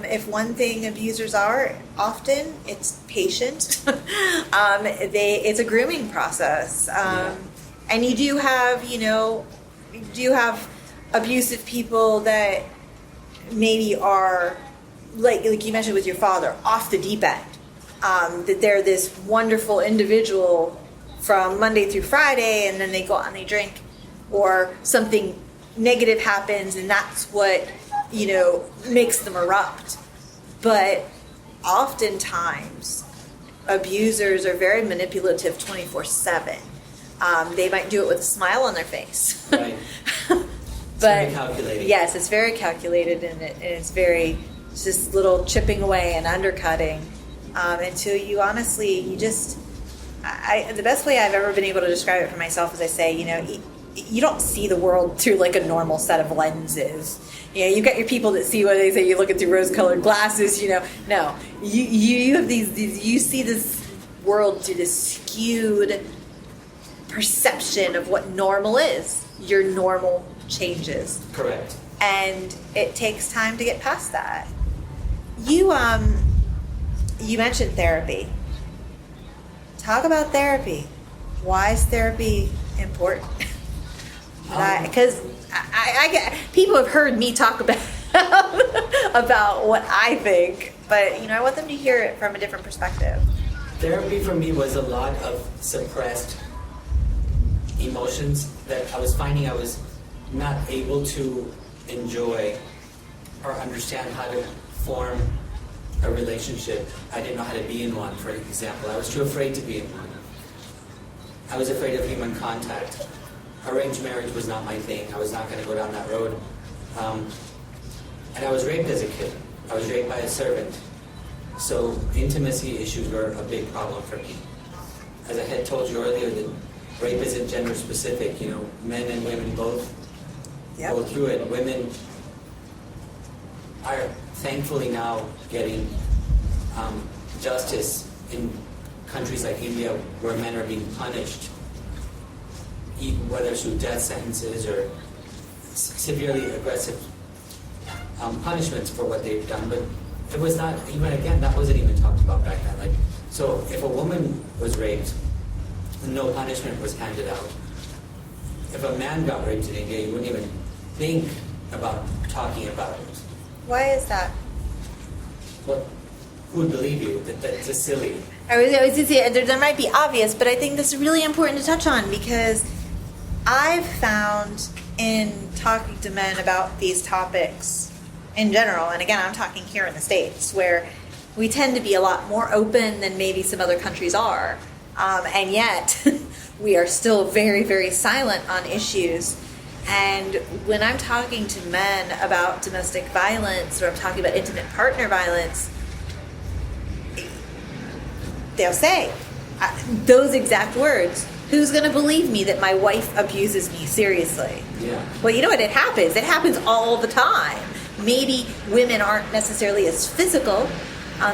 If one thing abusers are, often it's patient. It's a grooming process. And you do have, do you have abusive people that maybe are, like you mentioned with your father, off the deep end? That they're this wonderful individual from Monday through Friday, and then they go out and they drink, or something negative happens, and that's what, makes them erupt. But oftentimes, abusers are very manipulative 24/7. They might do it with a smile on their face. Right. It's very calculated. Yes, it's very calculated, and it's just little chipping away and undercutting until you honestly, the best way I've ever been able to describe it for myself is I say, you don't see the world through like a normal set of lenses. You've got your people that see what they say, you're looking through rose-colored glasses, No, you have these, you see this world through this skewed perception of what normal is. Your normal changes. Correct. And it takes time to get past that. You mentioned therapy. Talk about therapy. Why is therapy important? Because I get people have heard me talk about about what I think, but I want them to hear it from a different perspective. Therapy for me was a lot of suppressed emotions that I was finding I was not able to enjoy or understand how to form a relationship. I didn't know how to be in one, for example. I was too afraid to be in one. I was afraid of human contact. Arranged marriage was not my thing. I was not going to go down that road. And I was raped as a kid. I was raped by a servant. So intimacy issues were a big problem for me. As I had told you earlier, that rape isn't gender specific. Men and women both go through it. Women are thankfully now getting justice in countries like India where men are being punished, whether through death sentences or severely aggressive punishments for what they've done. But it was not, even again, that wasn't even talked about back then. So if a woman was raped, no punishment was handed out. If a man got raped in India, you wouldn't even think about talking about it. Why is that? Well, who would believe you? That's just silly. I was going to say, there might be obvious, but I think this is really important to touch on because I've found in talking to men about these topics in general, and again, I'm talking here in the States, where we tend to be a lot more open than maybe some other countries are. And yet, we are still very, very silent on issues. And when I'm talking to men about domestic violence, or I'm talking about intimate partner violence, they'll say those exact words. Who's going to believe me that my wife abuses me seriously? Yeah. Well, you know what? It happens. It happens all the time. Maybe women aren't necessarily as physical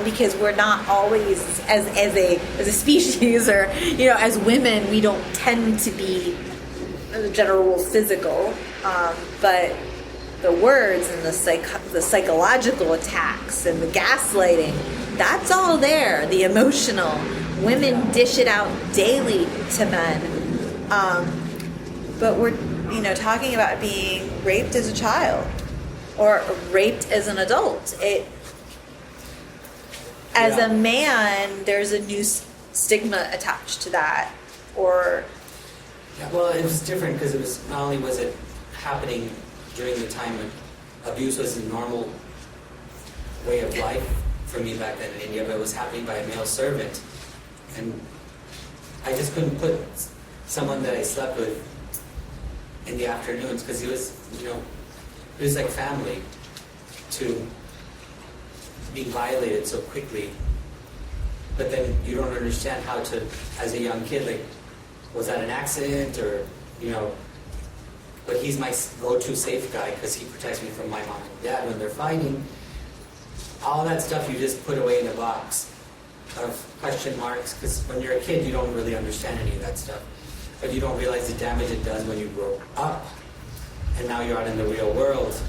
because we're not always as a species, or as women, we don't tend to be in general physical. But the words and the psychological attacks and the gaslighting, that's all there. The emotional. Women dish it out daily to men. But we're, talking about being raped as a child or raped as an adult. As a man, there's a new stigma attached to that. Well, it was different because it was not only was it happening during the time when abuse was a normal way of life for me back then in India, but it was happening by a male servant. And I just couldn't put someone that I slept with in the afternoons because he was, it was like family to being violated so quickly. But then you don't understand how to, as a young kid, was that an accident or, but he's my go-to safe guy because he protects me from my mom and dad when they're fighting. All that stuff you just put away in a box of question marks, because when you're a kid you don't really understand any of that stuff, but you don't realize the damage it does when you grow up and now you're out in the real world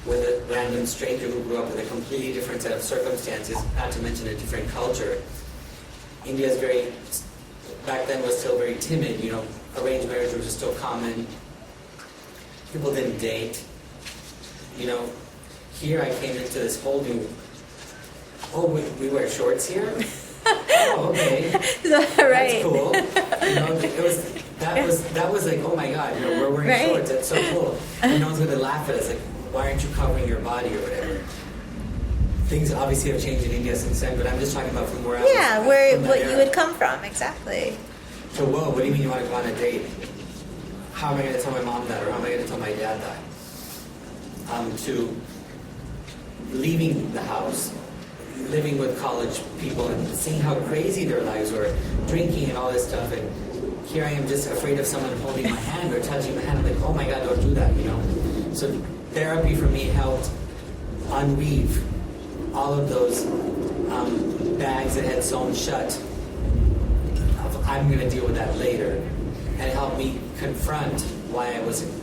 with a random stranger who grew up with a completely different set of circumstances, not to mention a different culture. India is back then was still very timid, arranged marriage was still common. People didn't date. You know, here I came into this whole new, oh, we wear shorts here? Oh, okay. Right. That's cool. You know, that was like, oh my God, you know, we're wearing right. shorts. That's so cool. And no one's going to laugh at us. Like, why aren't you covering your body or whatever? Things obviously have changed in India since then, but I'm just talking about from where I was. Yeah, what you would come from, exactly. So, whoa, what do you mean you want to go on a date? How am I going to tell my mom that, or how am I going to tell my dad that? To leaving the house, living with college people and seeing how crazy their lives were, drinking and all this stuff, and here I am just afraid of someone holding my hand or touching my hand. I'm like, oh my God, don't do that, you know? So therapy for me helped unweave all of those bags that had sewn shut. I'm going to deal with that later, and help me confront why I wasn't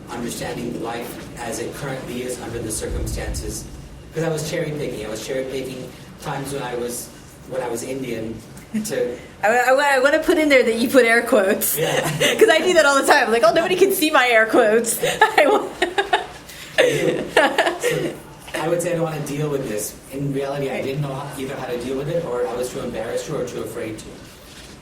understanding life as it currently is under the circumstances. Because I was cherry picking. I was cherry picking times when I was Indian. I want to put in there that you put air quotes. Yeah. Because I do that all the time. I'm like, oh, nobody can see my air quotes. So I would say I don't want to deal with this. In reality, I didn't know either how to deal with it, or I was too embarrassed to, or too afraid to.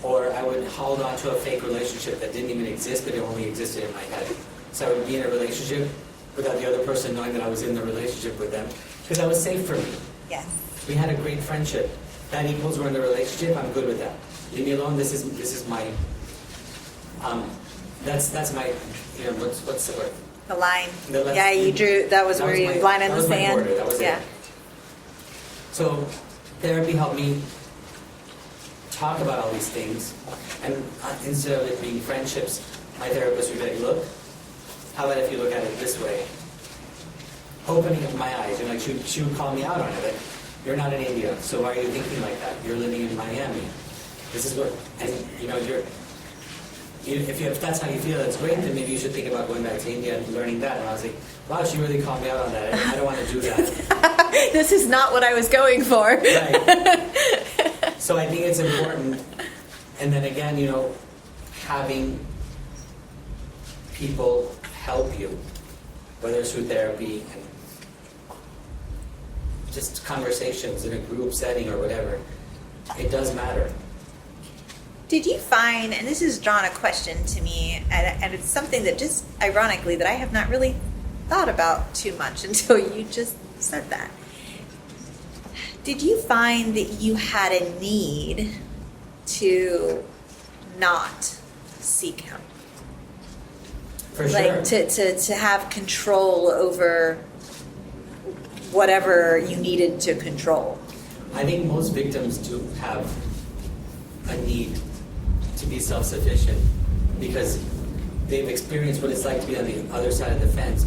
Or I would hold on to a fake relationship that didn't even exist, but it only existed in my head. So I would be in a relationship without the other person knowing that I was in the relationship with them, because that was safe for me. Yes. We had a great friendship. That equals we're in a relationship. I'm good with that. Leave me alone. This is my. That's my. You know, what's the word? The line. Yeah, you drew. That was where you line in the sand. Border. That was it. So therapy helped me talk about all these things, and instead of it being friendships, my therapist would be like, look, how about if you look at it this way? Opening up my eyes, and like she would call me out on it. Like, you're not in India, so why are you thinking like that? You're living in Miami. This is what, and you know, if that's how you feel, that's great. Then maybe you should think about going back to India and learning that. And I was like, wow, she really called me out on that. I don't want to do that. This is not what I was going for. Right. So I think it's important. And then again, you know, having people help you, whether it's through therapy and just conversations in a group setting or whatever, it does matter. Did you find, and this has drawn a question to me, and it's something that just ironically that I have not really thought about too much until you just said that. Did you find that you had a need to not seek help? For sure. Like to have control over whatever you needed to control. I think most victims do have a need to be self-sufficient because they've experienced what it's like to be on the other side of the fence.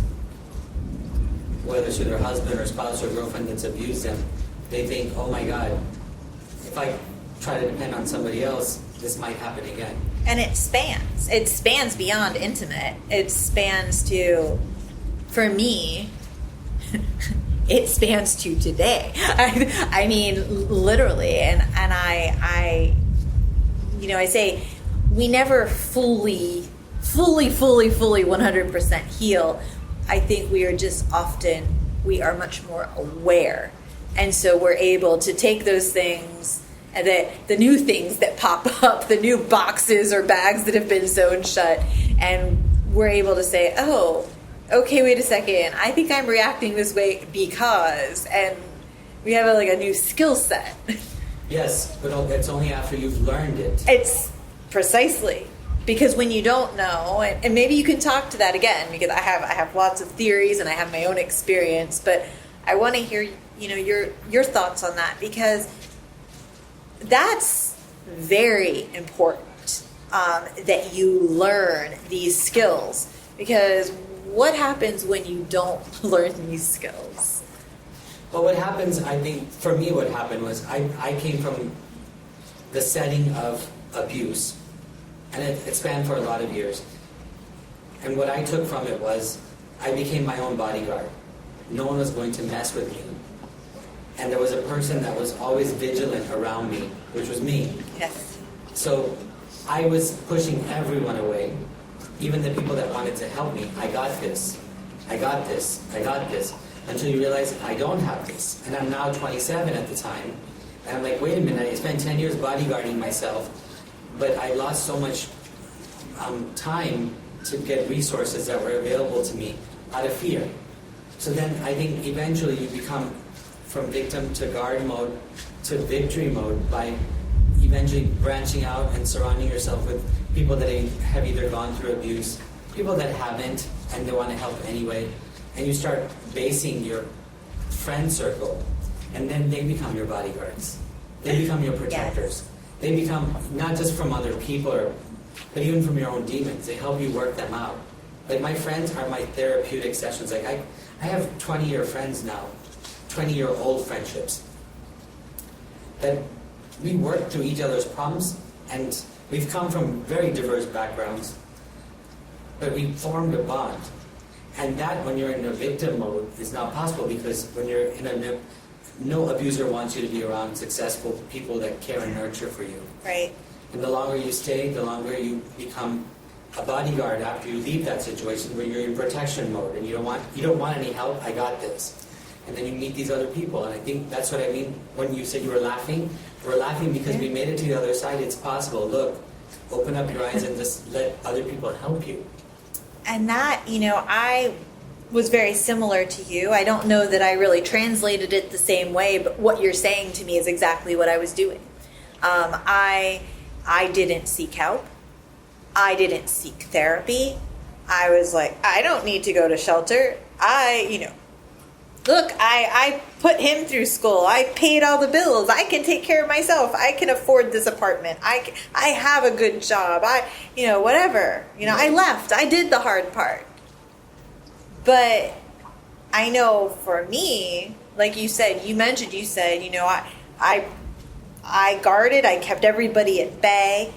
Whether it's with their husband or spouse or girlfriend that's abused them, they think, oh my God, if I try to depend on somebody else, this might happen again. And it spans beyond intimate. It spans to, for me, it spans to today. I mean, literally. And I, you know, I say we never fully 100% heal. I think we are just often, we are much more aware. And so we're able to take those things, and the new things that pop up, the new boxes or bags that have been sewn shut, and we're able to say, oh, okay, wait a second, I think I'm reacting this way because, and we have a new skill set. Yes, but it's only after you've learned it. It's precisely. Because when you don't know, and maybe you can talk to that again, because I have lots of theories and I have my own experience, but I want to hear, you know, your thoughts on that, because that's very important, that you learn these skills. Because what happens when you don't learn these skills? Well, what happens, I think, for me what happened was I came from the setting of abuse. And it spanned for a lot of years. And what I took from it was I became my own bodyguard. No one was going to mess with me. And there was a person that was always vigilant around me, which was me. Yes. So I was pushing everyone away. even the people that wanted to help me, I got this, I got this, I got this, until you realize I don't have this. And I'm now 27 at the time, and I'm like, wait a minute, I spent 10 years bodyguarding myself, but I lost so much time to get resources that were available to me out of fear. So then I think eventually you become from victim to guard mode to victory mode by eventually branching out and surrounding yourself with people that have either gone through abuse, people that haven't and they want to help anyway, and you start basing your friend circle, and then they become your bodyguards. They become your protectors. Yes. They become not just from other people, but even from your own demons. They help you work them out. Like my friends are my therapeutic sessions. Like I have 20-year friends now, 20-year-old friendships that we work through each other's problems, and we've come from very diverse backgrounds, but we formed a bond. And that, when you're in a victim mode, is not possible, because when you're in no abuser wants you to be around successful people that care and nurture for you. Right. And the longer you stay, the longer you become a bodyguard after you leave that situation where you're in protection mode and you don't want any help, I got this. And then you meet these other people, and I think that's what I mean when you said you were laughing. We're laughing because we made it to the other side. It's possible. Look, open up your eyes and just let other people help you. And that, I was very similar to you. I don't know that I really translated it the same way, but what you're saying to me is exactly what I was doing. I didn't seek help. I didn't seek therapy. I was like, I don't need to go to shelter. Look, I put him through school. I paid all the bills. I can take care of myself. I can afford this apartment. I have a good job. Whatever. I left. I did the hard part. But I know for me, like you said, I guarded. I kept everybody at bay.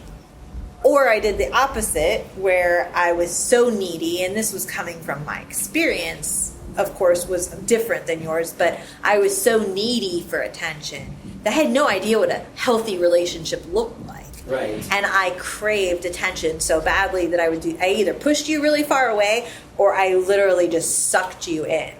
Or I did the opposite, where I was so needy, and this was coming from my experience, of course, was different than yours, but I was so needy for attention that I had no idea what a healthy relationship looked like. Right. And I craved attention so badly that I either pushed you really far away, or I literally just sucked you in.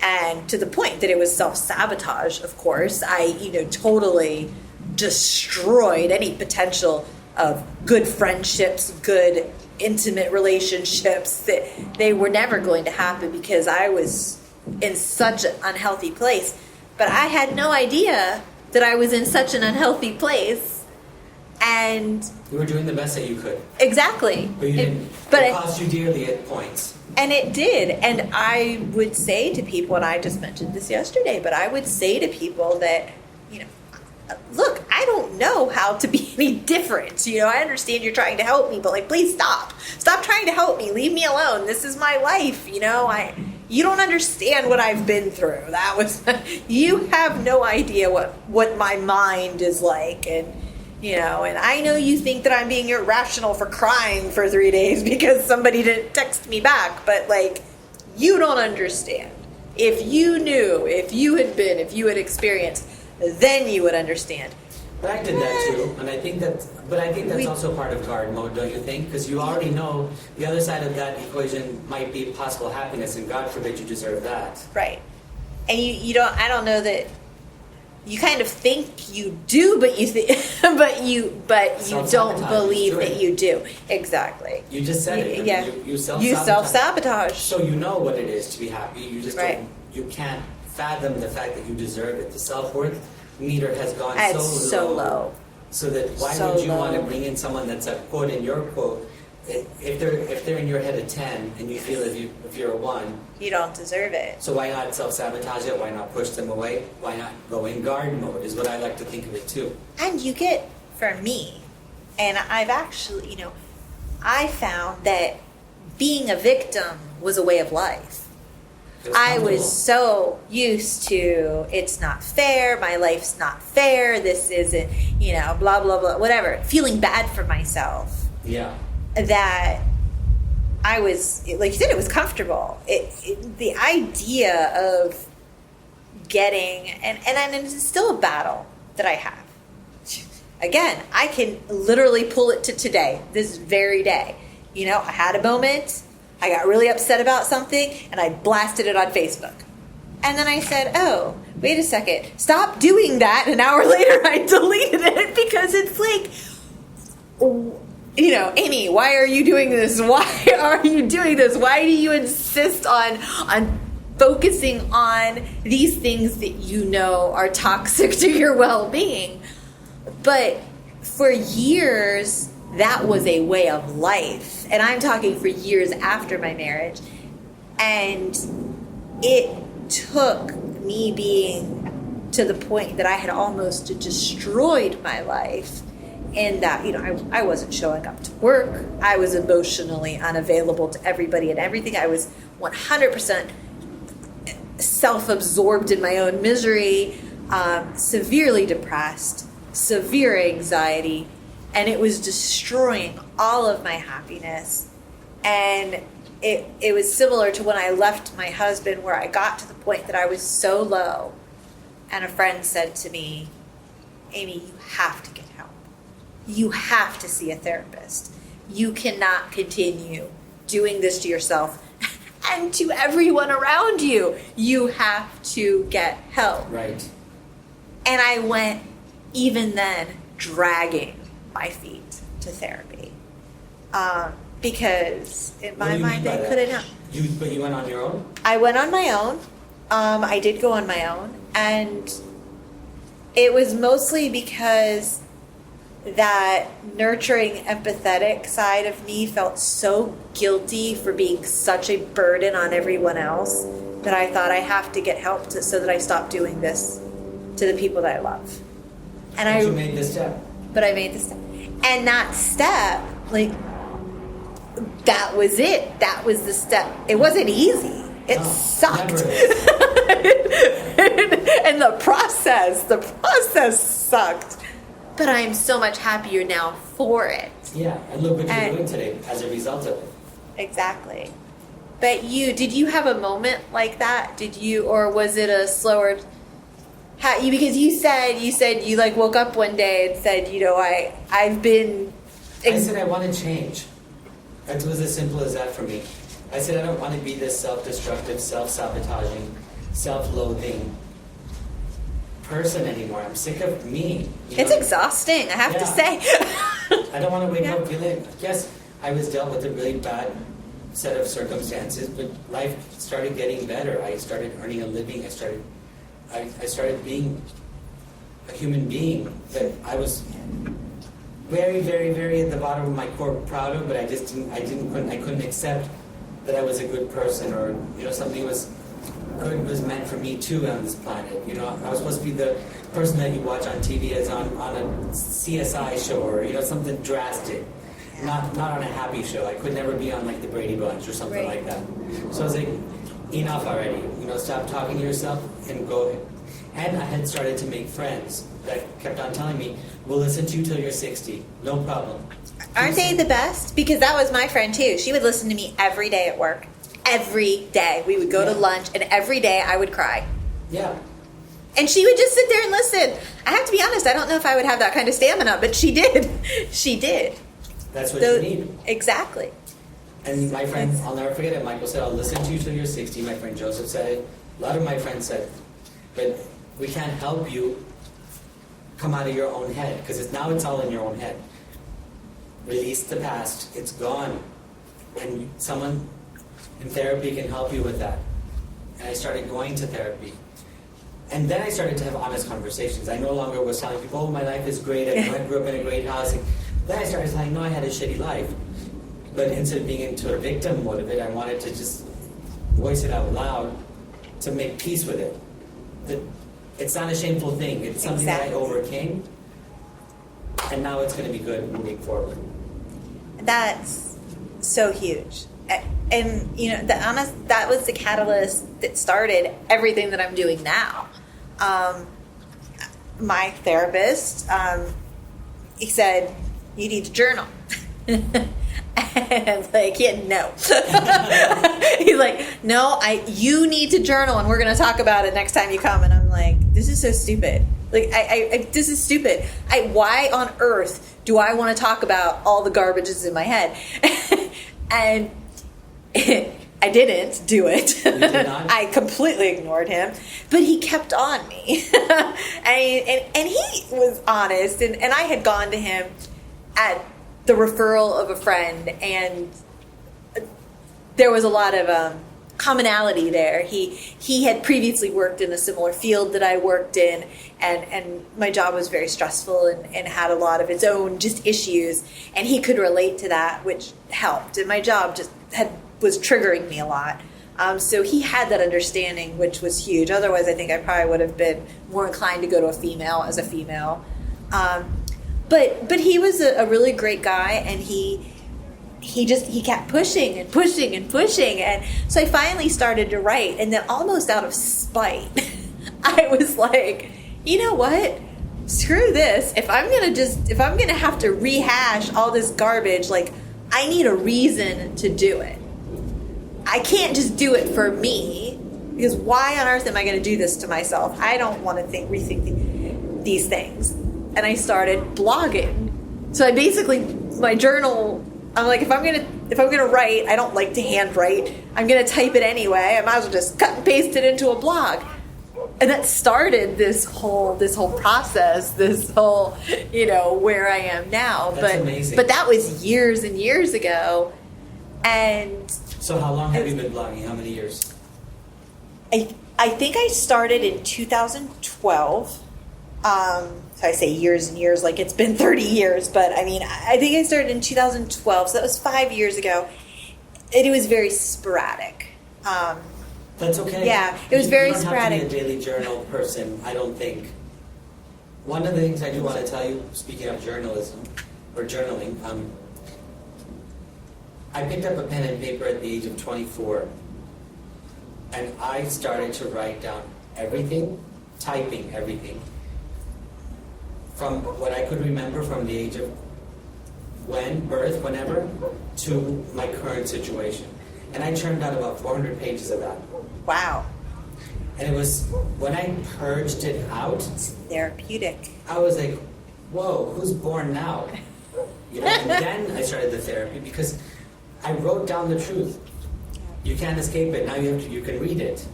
And to the point that it was self-sabotage, of course. I, totally destroyed any potential of good friendships, good intimate relationships, that they were never going to happen because I was in such an unhealthy place. But I had no idea that I was in such an unhealthy place. And you were doing the best that you could. Exactly. But you didn't. It cost you dearly at points. And it did. And I would say to people, and I just mentioned this yesterday, but I would say to people that, look, I don't know how to be any different. I understand you're trying to help me, but please stop. Stop trying to help me. Leave me alone. This is my life. You don't understand what I've been through. You have no idea what my mind is like. And I know you think that I'm being irrational for crying for 3 days because somebody didn't text me back, but you don't understand. If you knew, if you had experienced, then you would understand. But I did that too, and I think that's also part of guard mode, don't you think? Because you already know the other side of that equation might be possible happiness, and God forbid you deserve that. Right. And you don't. I don't know that. You kind of think you do, but you don't believe that you do. Exactly. You just said it. Yeah. You self-sabotage. Self-sabotage. So you know what it is to be happy. You just don't. You can't fathom the fact that you deserve it. The self-worth meter has gone so low. So that why would you want to bring in someone that's a quote in your quote? If they're in your head a 10 and you feel if you're a 1, you don't deserve it. So why not self-sabotage it? Why not push them away? Why not go in guard mode is what I like to think of it too. And you get, for me, and I've actually, I found that being a victim was a way of life. I was so used to, it's not fair, my life's not fair, this isn't, blah, blah, blah, whatever. Feeling bad for myself. Yeah. That I was, like you said, it was comfortable. The idea of getting, and it's still a battle that I have. Again, I can literally pull it to today, this very day. I had a moment, I got really upset about something, and I blasted it on Facebook. And then I said, oh, wait a second, stop doing that. An hour later, I deleted it because it's like, Amy, why are you doing this? Why are you doing this? Why do you insist on focusing on these things that are toxic to your well-being? But for years, that was a way of life. And I'm talking for years after my marriage. And it took me being to the point that I had almost destroyed my life. In that, I wasn't showing up to work. I was emotionally unavailable to everybody and everything. I was 100% self-absorbed in my own misery, severely depressed, severe anxiety, and it was destroying all of my happiness. And it was similar to when I left my husband, where I got to the point that I was so low, and a friend said to me, Amy, you have to get help. You have to see a therapist. You cannot continue doing this to yourself and to everyone around you. You have to get help. Right. And I went, even then, dragging my feet to therapy. Because in my mind, I couldn't help. But you went on your own? I went on my own. I did go on my own. And it was mostly because that nurturing, empathetic side of me felt so guilty for being such a burden on everyone else that I thought I have to get help so that I stop doing this to the people that I love. And you made this step. But I made the step. And that step, that was it. That was the step. It wasn't easy. It sucked. And the process sucked. But I'm so much happier now for it. Yeah, and look what you're doing today as a result of it. Exactly. But did you have a moment like that? Or was it a slower? Because you said you woke up one day and said, I've been. I said I want to change. It was as simple as that for me. I said I don't want to be this self-destructive, self-sabotaging, self-loathing person anymore. I'm sick of me. It's exhausting, I have to say. I don't want to wake up feeling. Yes, I was dealt with a really bad set of circumstances, but life started getting better. I started earning a living. I started being a human being that I was very, very, very at the bottom of my core proud of, but I couldn't accept that I was a good person, or something was meant for me too on this planet. I was supposed to be the person that you watch on TV as on a CSI show, or something drastic, not on a happy show. I could never be on the Brady Bunch or something like that. So I was like, enough already. Stop talking to yourself and go. And I had started to make friends that kept on telling me, we'll listen to you till you're 60, no problem. Aren't they the best? Because that was my friend too. She would listen to me every day at work. Every day. We would go to lunch, and every day I would cry. Yeah. And she would just sit there and listen. I have to be honest, I don't know if I would have that kind of stamina, but she did. She did. That's what you need. Exactly. And my friend, I'll never forget it, Michael said, I'll listen to you till you're 60. My friend Joseph said it. A lot of my friends said it. But we can't help you come out of your own head, because now it's all in your own head. Release the past. It's gone. And someone in therapy can help you with that. And I started going to therapy. And then I started to have honest conversations. I no longer was telling people, oh, my life is great. I grew up in a great house. And then I started saying, no, I had a shitty life. But instead of being into a victim mode of it, I wanted to just voice it out loud to make peace with it. That it's not a shameful thing. It's something that I overcame. And now it's going to be good moving forward. That's so huge. And that was the catalyst that started everything that I'm doing now. My therapist, he said, you need to journal. And I'm like, yeah, no. He's like, no, you need to journal, and we're going to talk about it next time you come. And I'm like, this is so stupid. Like, this is stupid. Why on earth do I want to talk about all the garbages in my head? And I didn't do it. You did not? I completely ignored him, but he kept on me. and he was honest, and I had gone to him at the referral of a friend, and there was a lot of commonality there. He had previously worked in a similar field that I worked in, and my job was very stressful and had a lot of its own just issues, and he could relate to that, which helped. And my job just was triggering me a lot. So he had that understanding, which was huge. Otherwise, I think I probably would have been more inclined to go to a female as a female. But he was a really great guy, and he kept pushing and pushing and pushing. And so I finally started to write, and then almost out of spite, I was like, you know what? Screw this. If I'm gonna have to rehash all this garbage, like, I need a reason to do it. I can't just do it for me, because why on earth am I going to do this to myself? I don't want to rethink these things. And I started blogging. So I basically, my journal, I'm like, if I'm gonna write, I don't like to handwrite. I'm gonna type it anyway. I might as well just cut and paste it into a blog. And that started this whole process, this whole, where I am now. That's amazing. But that was years and years ago. And so how long have you been blogging? How many years? I think I started in 2012. So I say years and years, like it's been 30 years, but I mean, I think I started in 2012, so that was 5 years ago. It was very sporadic. That's okay. Yeah, it was very sporadic. You don't have to be a daily journal person, I don't think. One of the things I do want to tell you, speaking of journalism, or journaling, I picked up a pen and paper at the age of 24, and I started to write down everything, typing everything, from what I could remember from the age of whenever, to my current situation. And I churned out about 400 pages of that. Wow. And it was, when I purged it out, It's therapeutic. I was like, whoa, who's born now? And then I started the therapy, because I wrote down the truth. You can't escape it. Now you can read it.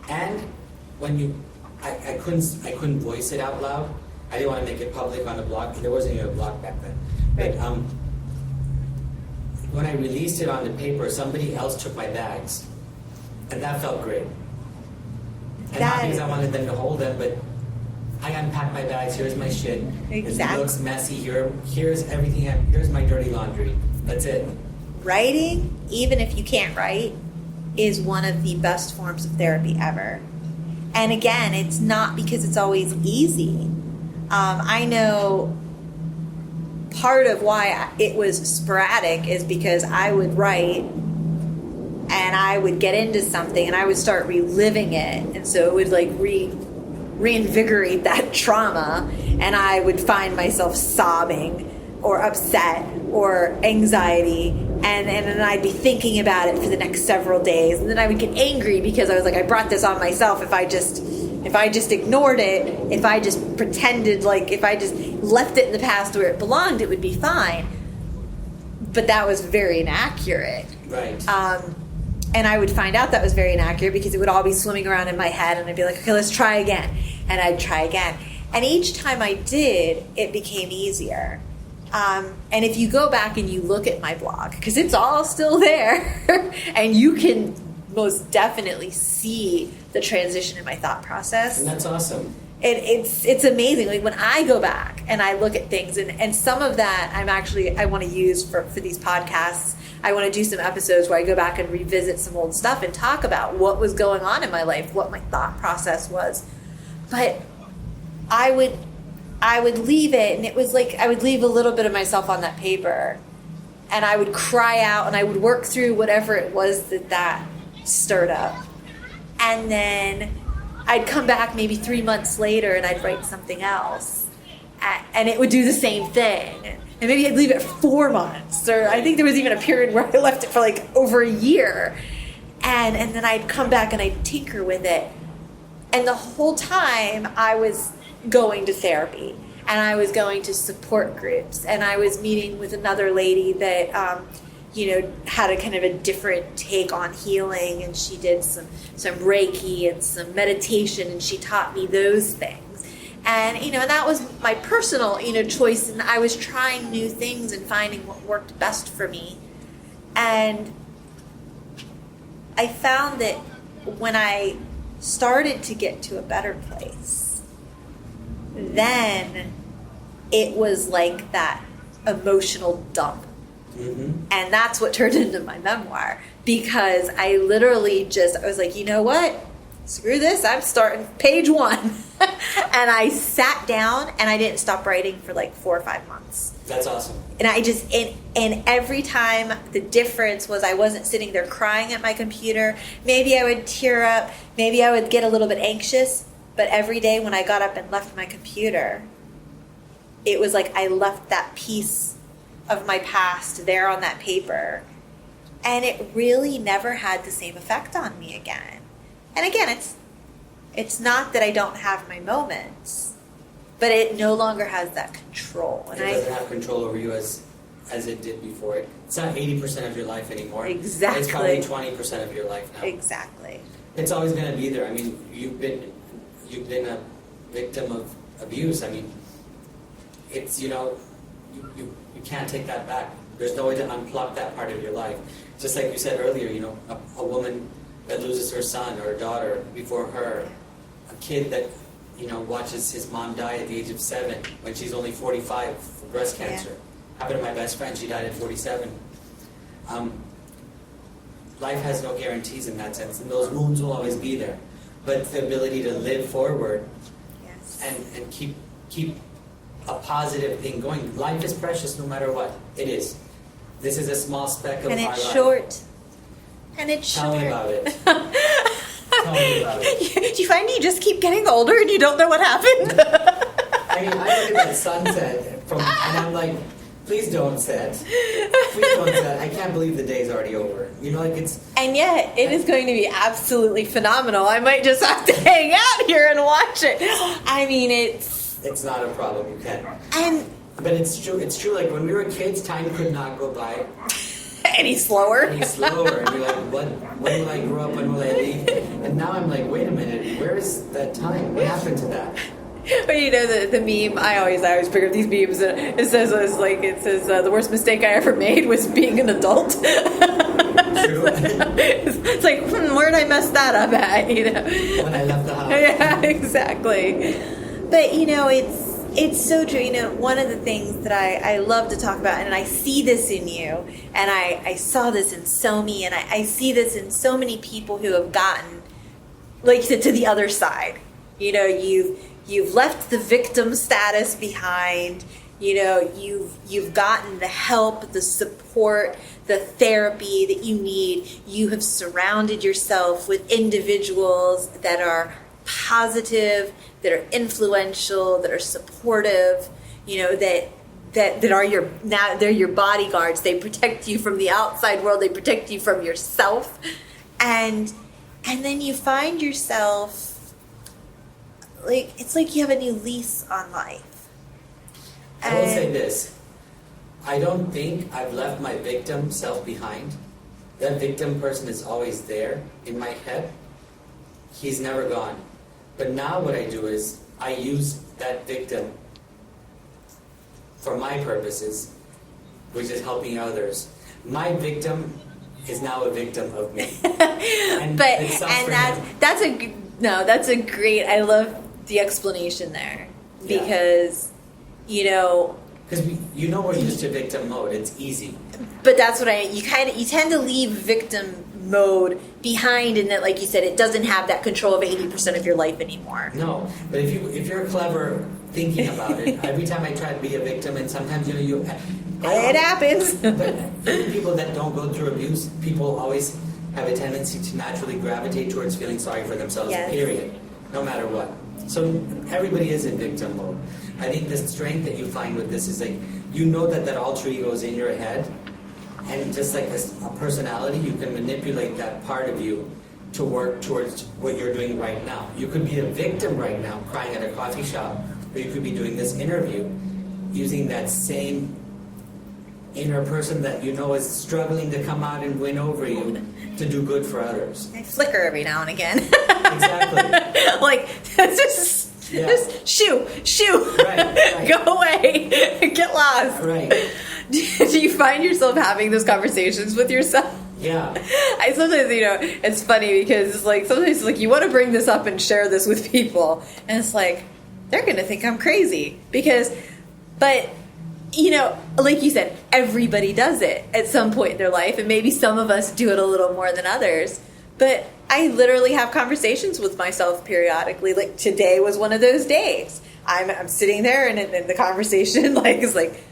And when I couldn't voice it out loud. I didn't want to make it public on the blog. There wasn't even a blog back then. But when I released it on the paper, somebody else took my bags, and that felt great. And not because I wanted them to hold them, but I unpacked my bags. Here's my shit. Exactly. It looks messy. Here's everything. Here's my dirty laundry. That's it. Writing, even if you can't write, is one of the best forms of therapy ever. And again, it's not because it's always easy. I know part of why it was sporadic is because I would write and I would get into something and I would start reliving it. And so it would like reinvigorate that trauma, and I would find myself sobbing or upset or anxiety, and then I'd be thinking about it for the next several days, and then I would get angry because I was like, I brought this on myself. If I just ignored it, if I just pretended, like if I just left it in the past where it belonged, it would be fine. But that was very inaccurate. Right. And I would find out that was very inaccurate because it would all be swimming around in my head, and I'd be like, okay, let's try again. And I'd try again. And each time I did, it became easier. And if you go back and you look at my blog, because it's all still there, and you can most definitely see the transition in my thought process. And that's awesome. It's amazing. Like when I go back and I look at things, and some of that I want to use for these podcasts. I want to do some episodes where I go back and revisit some old stuff and talk about what was going on in my life, what my thought process was. But I would leave it, and it was like I would leave a little bit of myself on that paper, and I would cry out, and I would work through whatever it was that stirred up. And then I'd come back maybe 3 months later, and I'd write something else, and it would do the same thing. And maybe I'd leave it 4 months, or I think there was even a period where I left it for like over a year. And then I'd come back and I'd tinker with it. And the whole time I was going to therapy, and I was going to support groups, and I was meeting with another lady that had a kind of a different take on healing, and she did some Reiki and some meditation, and she taught me those things. And, that was my personal, choice, and I was trying new things and finding what worked best for me. And I found that when I started to get to a better place, then it was like that emotional dump. Mm-hmm. And that's what turned into my memoir, because I literally I was like, you know what? Screw this. I'm starting page 1. And I sat down and I didn't stop writing for like 4 or 5 months. That's awesome. And I just, and every time the difference was I wasn't sitting there crying at my computer. Maybe I would tear up. Maybe I would get a little bit anxious. But every day when I got up and left my computer, it was like I left that piece of my past there on that paper. And it really never had the same effect on me again. And again, it's not that I don't have my moments, but it no longer has that control. And it doesn't have control over you as it did before. It's not 80% of your life anymore. Exactly. It's probably 20% of your life now. Exactly. It's always going to be there. I mean, you've been a victim of abuse. I mean, it's, you can't take that back. There's no way to unplug that part of your life. Just like you said earlier, a woman that loses her son or daughter before her, a kid that, watches his mom die at the age of 7 when she's only 45 for breast cancer. Yeah. Happened to my best friend, she died at 47. Life has no guarantees in that sense, and those wounds will always be there. But the ability to live forward, yes, and keep a positive thing going. Life is precious no matter what. It is. This is a small speck of our life. And it's short. And it's Tell short. me about it. Tell me about it. Do you find you just keep getting older and you don't know what happened? I mean, I look at that sunset and I'm like, please don't set. Please don't set. I can't believe the day's already over. It's... And yet, it is going to be absolutely phenomenal. I might just have to hang out here and watch it. I mean, It's not a problem, you can. But it's true. It's true. Like, when we were kids, time could not go by any slower. And you're like, when will I grow up? When will I leave? And now I'm like, wait a minute, where is that time? What happened to that? But the meme, I always pick up these memes. It says the worst mistake I ever made was being an adult. True. It's like, where did I mess that up at? When I left the house. Yeah, exactly. But it's so true. One of the things that I love to talk about, and I see this in you, and I saw this in Somi, and I see this in so many people who have gotten, like, to the other side. You've left the victim status behind. You've gotten the help, the support, the therapy that you need. You have surrounded yourself with individuals that are positive, that are influential, that are supportive, that are they're your bodyguards. They protect you from the outside world. They protect you from yourself. And then you find yourself, like, it's like you have a new lease on life. I will say this. I don't think I've left my victim self behind. That victim person is always there in my head. He's never gone. But now what I do is I use that victim for my purposes, which is helping others. My victim is now a victim of me. That's a great. I love the explanation there, because because we're used to victim mode. It's easy. But that's what you tend to leave victim mode behind, and that, like you said, it doesn't have that control of 80% of your life anymore. No, but if you're clever thinking about it, every time I try to be a victim, and sometimes it happens. But even people that don't go through abuse, people always have a tendency to naturally gravitate towards feeling sorry for themselves. Yes. Period, no matter what. So everybody is in victim mode. I think the strength that you find with this is, like, that alter ego is in your head. And just like a personality, you can manipulate that part of you to work towards what you're doing right now. You could be a victim right now, crying at a coffee shop, or you could be doing this interview, using that same inner person that you know is struggling to come out and win over you to do good for others. I flicker every now and again. Exactly. Like, just shoo. Right. Go away. Get lost. Right. Do you find yourself having those conversations with yourself? Yeah. I sometimes, it's funny because it's like sometimes it's like you want to bring this up and share this with people, and it's like they're gonna think I'm crazy but like you said, everybody does it at some point in their life, and maybe some of us do it a little more than others. But I literally have conversations with myself periodically. Like today was one of those days. I'm sitting there, and the conversation is like,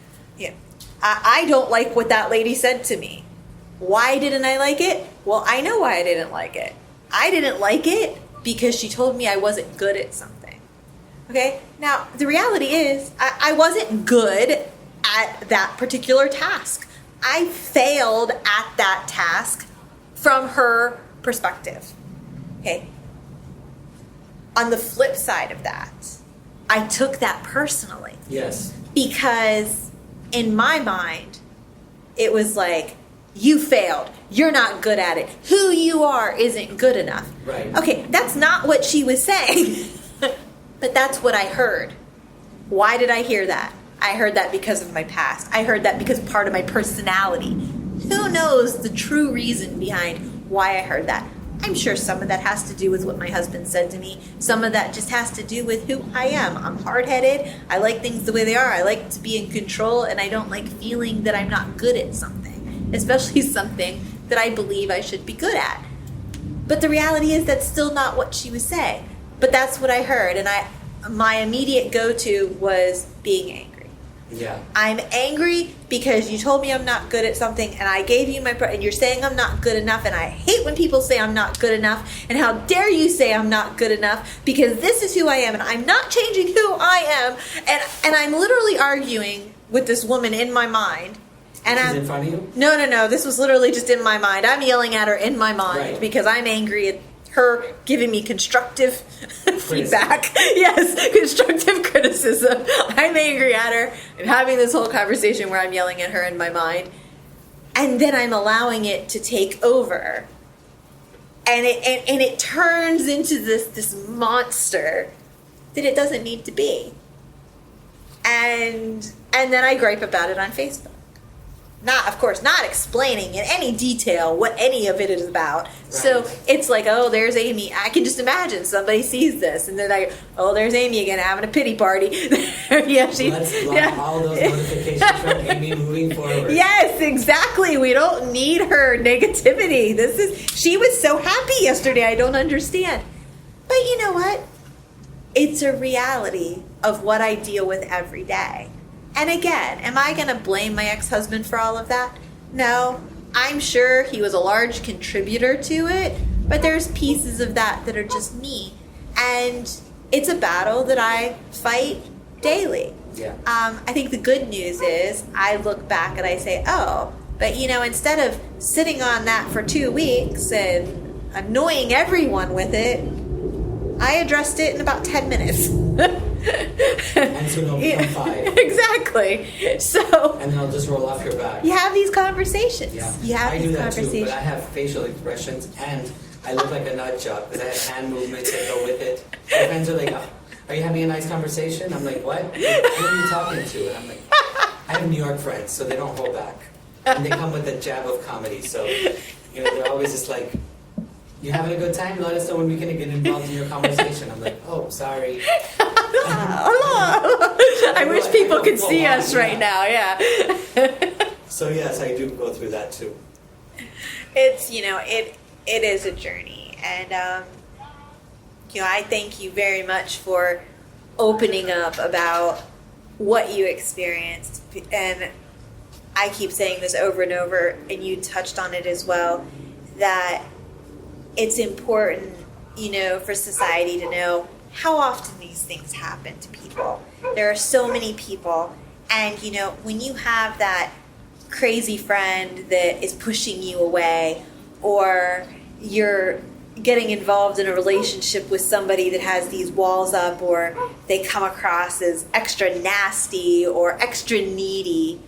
I don't like what that lady said to me. Why didn't I like it? Well, I know why I didn't like it. I didn't like it because she told me I wasn't good at something. Okay? Now, the reality is, I wasn't good at that particular task. I failed at that task from her perspective. Okay? On the flip side of that, I took that personally. Yes. Because in my mind, it was like, you failed. You're not good at it. Who you are isn't good enough. Right. Okay, that's not what she was saying. But that's what I heard. Why did I hear that? I heard that because of my past. I heard that because part of my personality. Who knows the true reason behind why I heard that? I'm sure some of that has to do with what my husband said to me. Some of that just has to do with who I am. I'm hard-headed. I like things the way they are. I like to be in control, and I don't like feeling that I'm not good at something, especially something that I believe I should be good at. But the reality is that's still not what she was saying. But that's what I heard, and my immediate go-to was being angry. Yeah. I'm angry because you told me I'm not good at something, and I gave you and you're saying I'm not good enough, and I hate when people say I'm not good enough, and how dare you say I'm not good enough, because this is who I am, and I'm not changing who I am, and I'm literally arguing with this woman in my mind. And She's in front of you? No, this was literally just in my mind. I'm yelling at her in my mind Right. because I'm angry at her giving me constructive feedback. Yes, constructive criticism. I'm angry at her and having this whole conversation where I'm yelling at her in my mind. And then I'm allowing it to take over. And it turns into this monster that it doesn't need to be. And then I gripe about it on Facebook. Of course, not explaining in any detail what any of it is about. Right. So it's like, oh, there's Amy. I can just imagine somebody sees this, and then there's Amy again having a pity party. Let's block all those notifications from Amy moving forward. Yes, exactly. We don't need her negativity. She was so happy yesterday. I don't understand. But you know what? It's a reality of what I deal with every day. And again, am I going to blame my ex-husband for all of that? No. I'm sure he was a large contributor to it, but there's pieces of that are just me. And it's a battle that I fight daily. Yeah. I think the good news is I look back and I say, oh, but instead of sitting on that for 2 weeks and annoying everyone with it, I addressed it in about 10 minutes. And soon it'll become 5. Exactly. So. And then I'll just roll off your back. You have these conversations. Yeah. You have I these do that conversations. too, but I have facial expressions, and I look like a nut job because I have hand movements that go with it. My friends are like, oh, are you having a nice conversation? I'm like, what? Who are you talking to? And I'm like, I have New York friends, so they don't hold back. And they come with a jab of comedy, so they're always just like, you having a good time? Let us know when we can get involved in your conversation. I'm like, oh, sorry. I wish people could see us right now, yeah. So yes, I do go through that too. It's, it is a journey. And, I thank you very much for opening up about what you experienced. And I keep saying this over and over, and you touched on it as well, that it's important, for society to know how often these things happen to people. There are so many people, and when you have that crazy friend that is pushing you away, or you're getting involved in a relationship with somebody that has these walls up, or they come across as extra nasty or extra needy.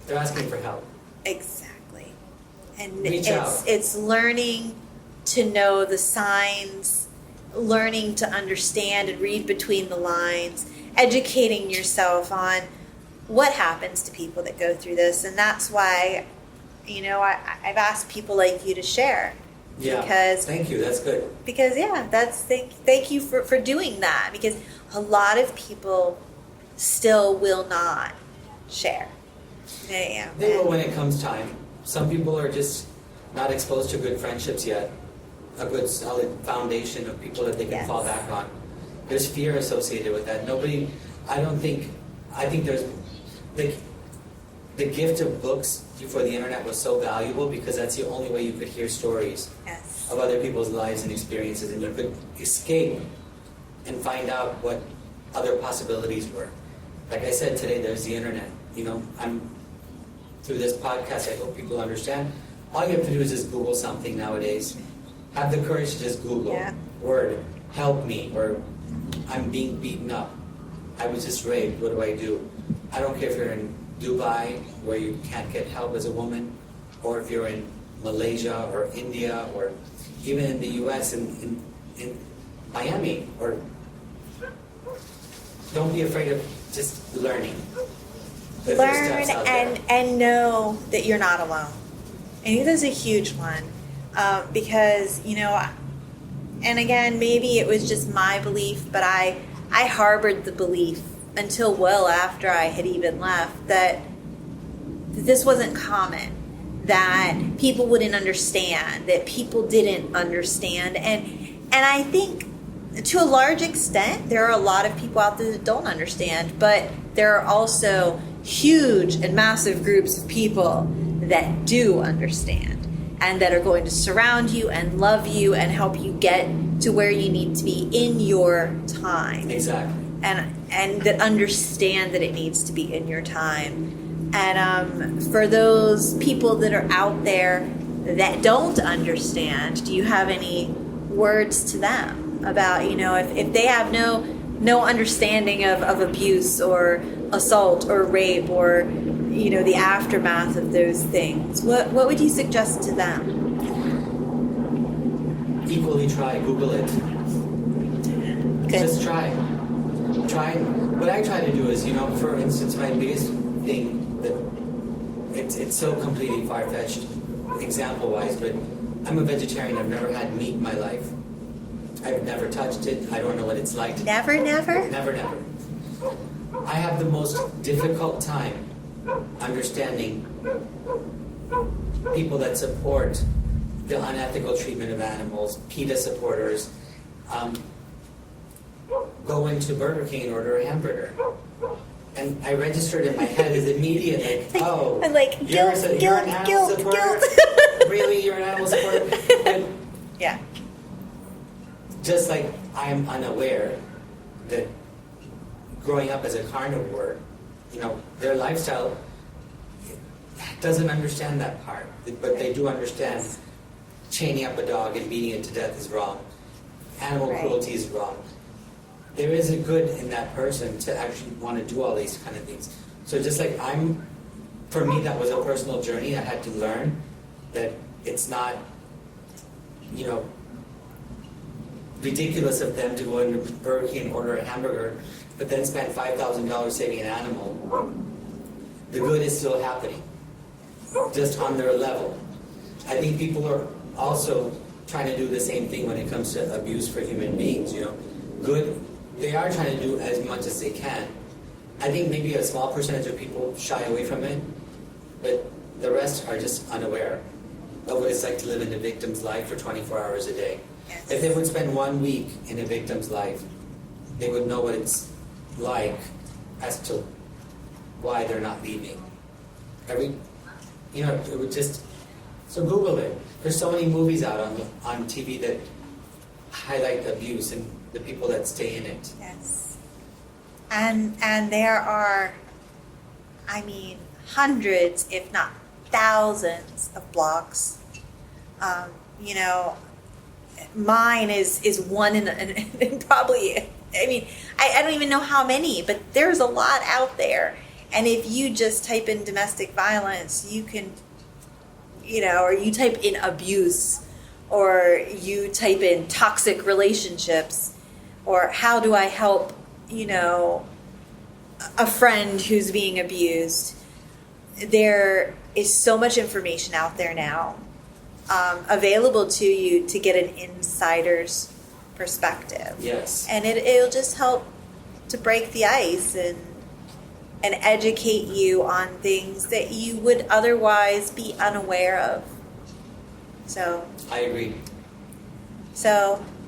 They're asking for help. Exactly. And Reach out. it's learning to know the signs, learning to understand and read between the lines, educating yourself on what happens to people that go through this. And that's why, I've asked people like you to share. Yeah. Because thank you. That's good. Because thank you for doing that, because a lot of people still will not share. They will when it comes time. Some people are just not exposed to good friendships yet, a good solid foundation of people that they can fall back on. There's fear associated with that. I think there's the gift of books before the internet was so valuable because that's the only way you could hear stories of other people's lives and experiences, and you could escape and find out what other possibilities were. Like I said today, there's the internet. Through this podcast, I hope people understand. All you have to do is just Google something nowadays. Have the courage to just Google word, help me, or I'm being beaten up. I was just raped, what do I do? I don't care if you're in Dubai, where you can't get help as a woman, or if you're in Malaysia or India, or even in the US, in Miami, or don't be afraid of just learning. Learn and know that you're not alone. I think that's a huge one, because, and again, maybe it was just my belief, but I harbored the belief until well after I had even left that this wasn't common, that people wouldn't understand, that people didn't understand. And I think to a large extent, there are a lot of people out there that don't understand, but there are also huge and massive groups of people that do understand and that are going to surround you and love you and help you get to where you need to be in your time. Exactly. And that understand that it needs to be in your time. And for those people that are out there that don't understand, do you have any words to them about, if they have no understanding of abuse or assault or rape or, the aftermath of those things, what would you suggest to them? Equally try, Google it. Good. Just try. What I try to do is, for instance, my biggest thing that it's so completely far-fetched example-wise, but I'm a vegetarian. I've never had meat in my life. I've never touched it. I don't know what it's like. Never? Never. I have the most difficult time understanding people that support the unethical treatment of animals, PETA supporters, go into Burger King and order a hamburger. And I registered in my head as immediate, you're an animal supporter? Really, you're an animal supporter? And yeah. Just like I'm unaware that growing up as a carnivore, their lifestyle doesn't understand that part. But they do understand chaining up a dog and beating it to death is wrong. Animal cruelty is wrong. There is a good in that person to actually want to do all these kind of things. So just like for me, that was a personal journey. I had to learn that it's not, ridiculous of them to go into Burger King and order a hamburger, but then spend $5,000 saving an animal. The good is still happening, just on their level. I think people are also trying to do the same thing when it comes to abuse for human beings. Good, they are trying to do as much as they can. I think maybe a small percentage of people shy away from it, but the rest are just unaware of what it's like to live in a victim's life for 24 hours a day. Yes. If they would spend 1 week in a victim's life, they would know what it's like as to why they're not leaving. It would just, so Google it. There's so many movies out on TV that highlight abuse and the people that stay in it. Yes. And there are, hundreds, if not thousands of blogs. mine is one in probably, I mean, I don't even know how many, but there's a lot out there. And if you just type in domestic violence, you can, or you type in abuse, or you type in toxic relationships, or how do I help, a friend who's being abused. There is so much information out there now available to you to get an insider's perspective. Yes. And it'll just help to break the ice and educate you on things that you would otherwise be unaware of. So I agree.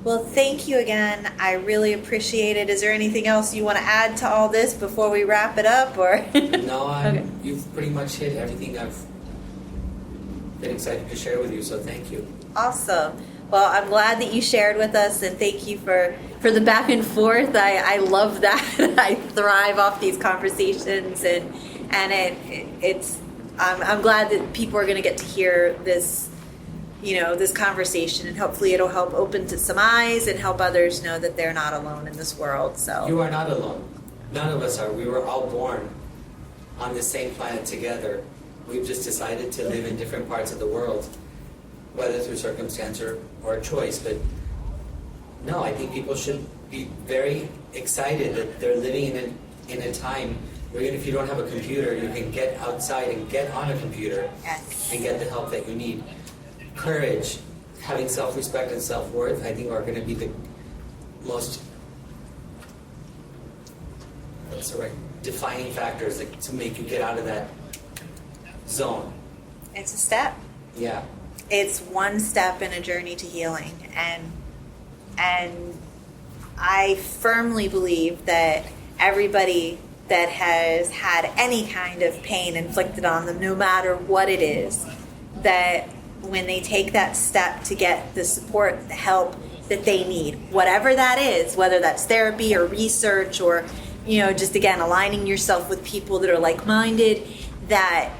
Well, thank you again. I really appreciate it. Is there anything else you want to add to all this before we wrap it up, or? No, Okay. You've pretty much hit everything I've been excited to share with you, so thank you. Awesome. Well, I'm glad that you shared with us, and thank you for the back and forth. I love that. I thrive off these conversations, and I'm glad that people are going to get to hear this, this conversation, and hopefully it'll help open to some eyes and help others know that they're not alone in this world. So You are not alone. None of us are. We were all born on the same planet together. We've just decided to live in different parts of the world, whether through circumstance or a choice. But no, I think people should be very excited that they're living in a time where even if you don't have a computer, you can get outside and get on a computer Yes. and get the help that you need. Courage, having self-respect and self-worth, I think are going to be the most, what's the right, defining factors to make you get out of that zone. It's a step. Yeah. It's one step in a journey to healing, and I firmly believe that everybody that has had any kind of pain inflicted on them, no matter what it is, that when they take that step to get the support, the help that they need, whatever that is, whether that's therapy or research or, just again, aligning yourself with people that are like-minded, that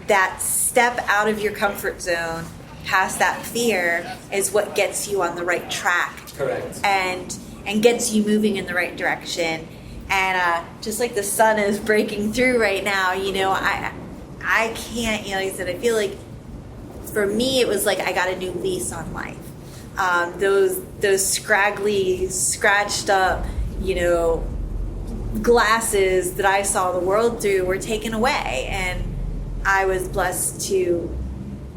that step out of your comfort zone, past that fear, is what gets you on the right track. Correct. And gets you moving in the right direction. And just like the sun is breaking through right now, I can't, like I said, I feel like for me it was like I got a new lease on life. Those scraggly, scratched up, glasses that I saw the world through were taken away, and I was blessed to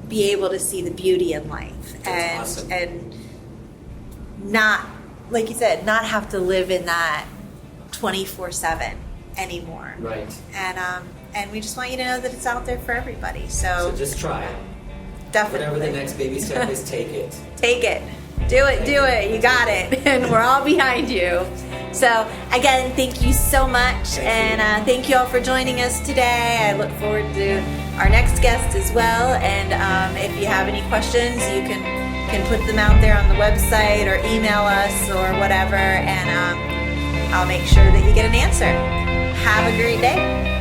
be able to see the beauty in life. That's awesome. And not, like you said, not have to live in that 24/7 anymore. Right. And we just want you to know that it's out there for everybody. So just try it. Definitely. Whatever the next baby step is, take it. Take it. Do it. You got it. And we're all behind you. So, again, thank you so much. Thank you all for joining us today. I look forward to our next guest as well. And if you have any questions, you can put them out there on the website or email us or whatever. And I'll make sure that you get an answer. Have a great day.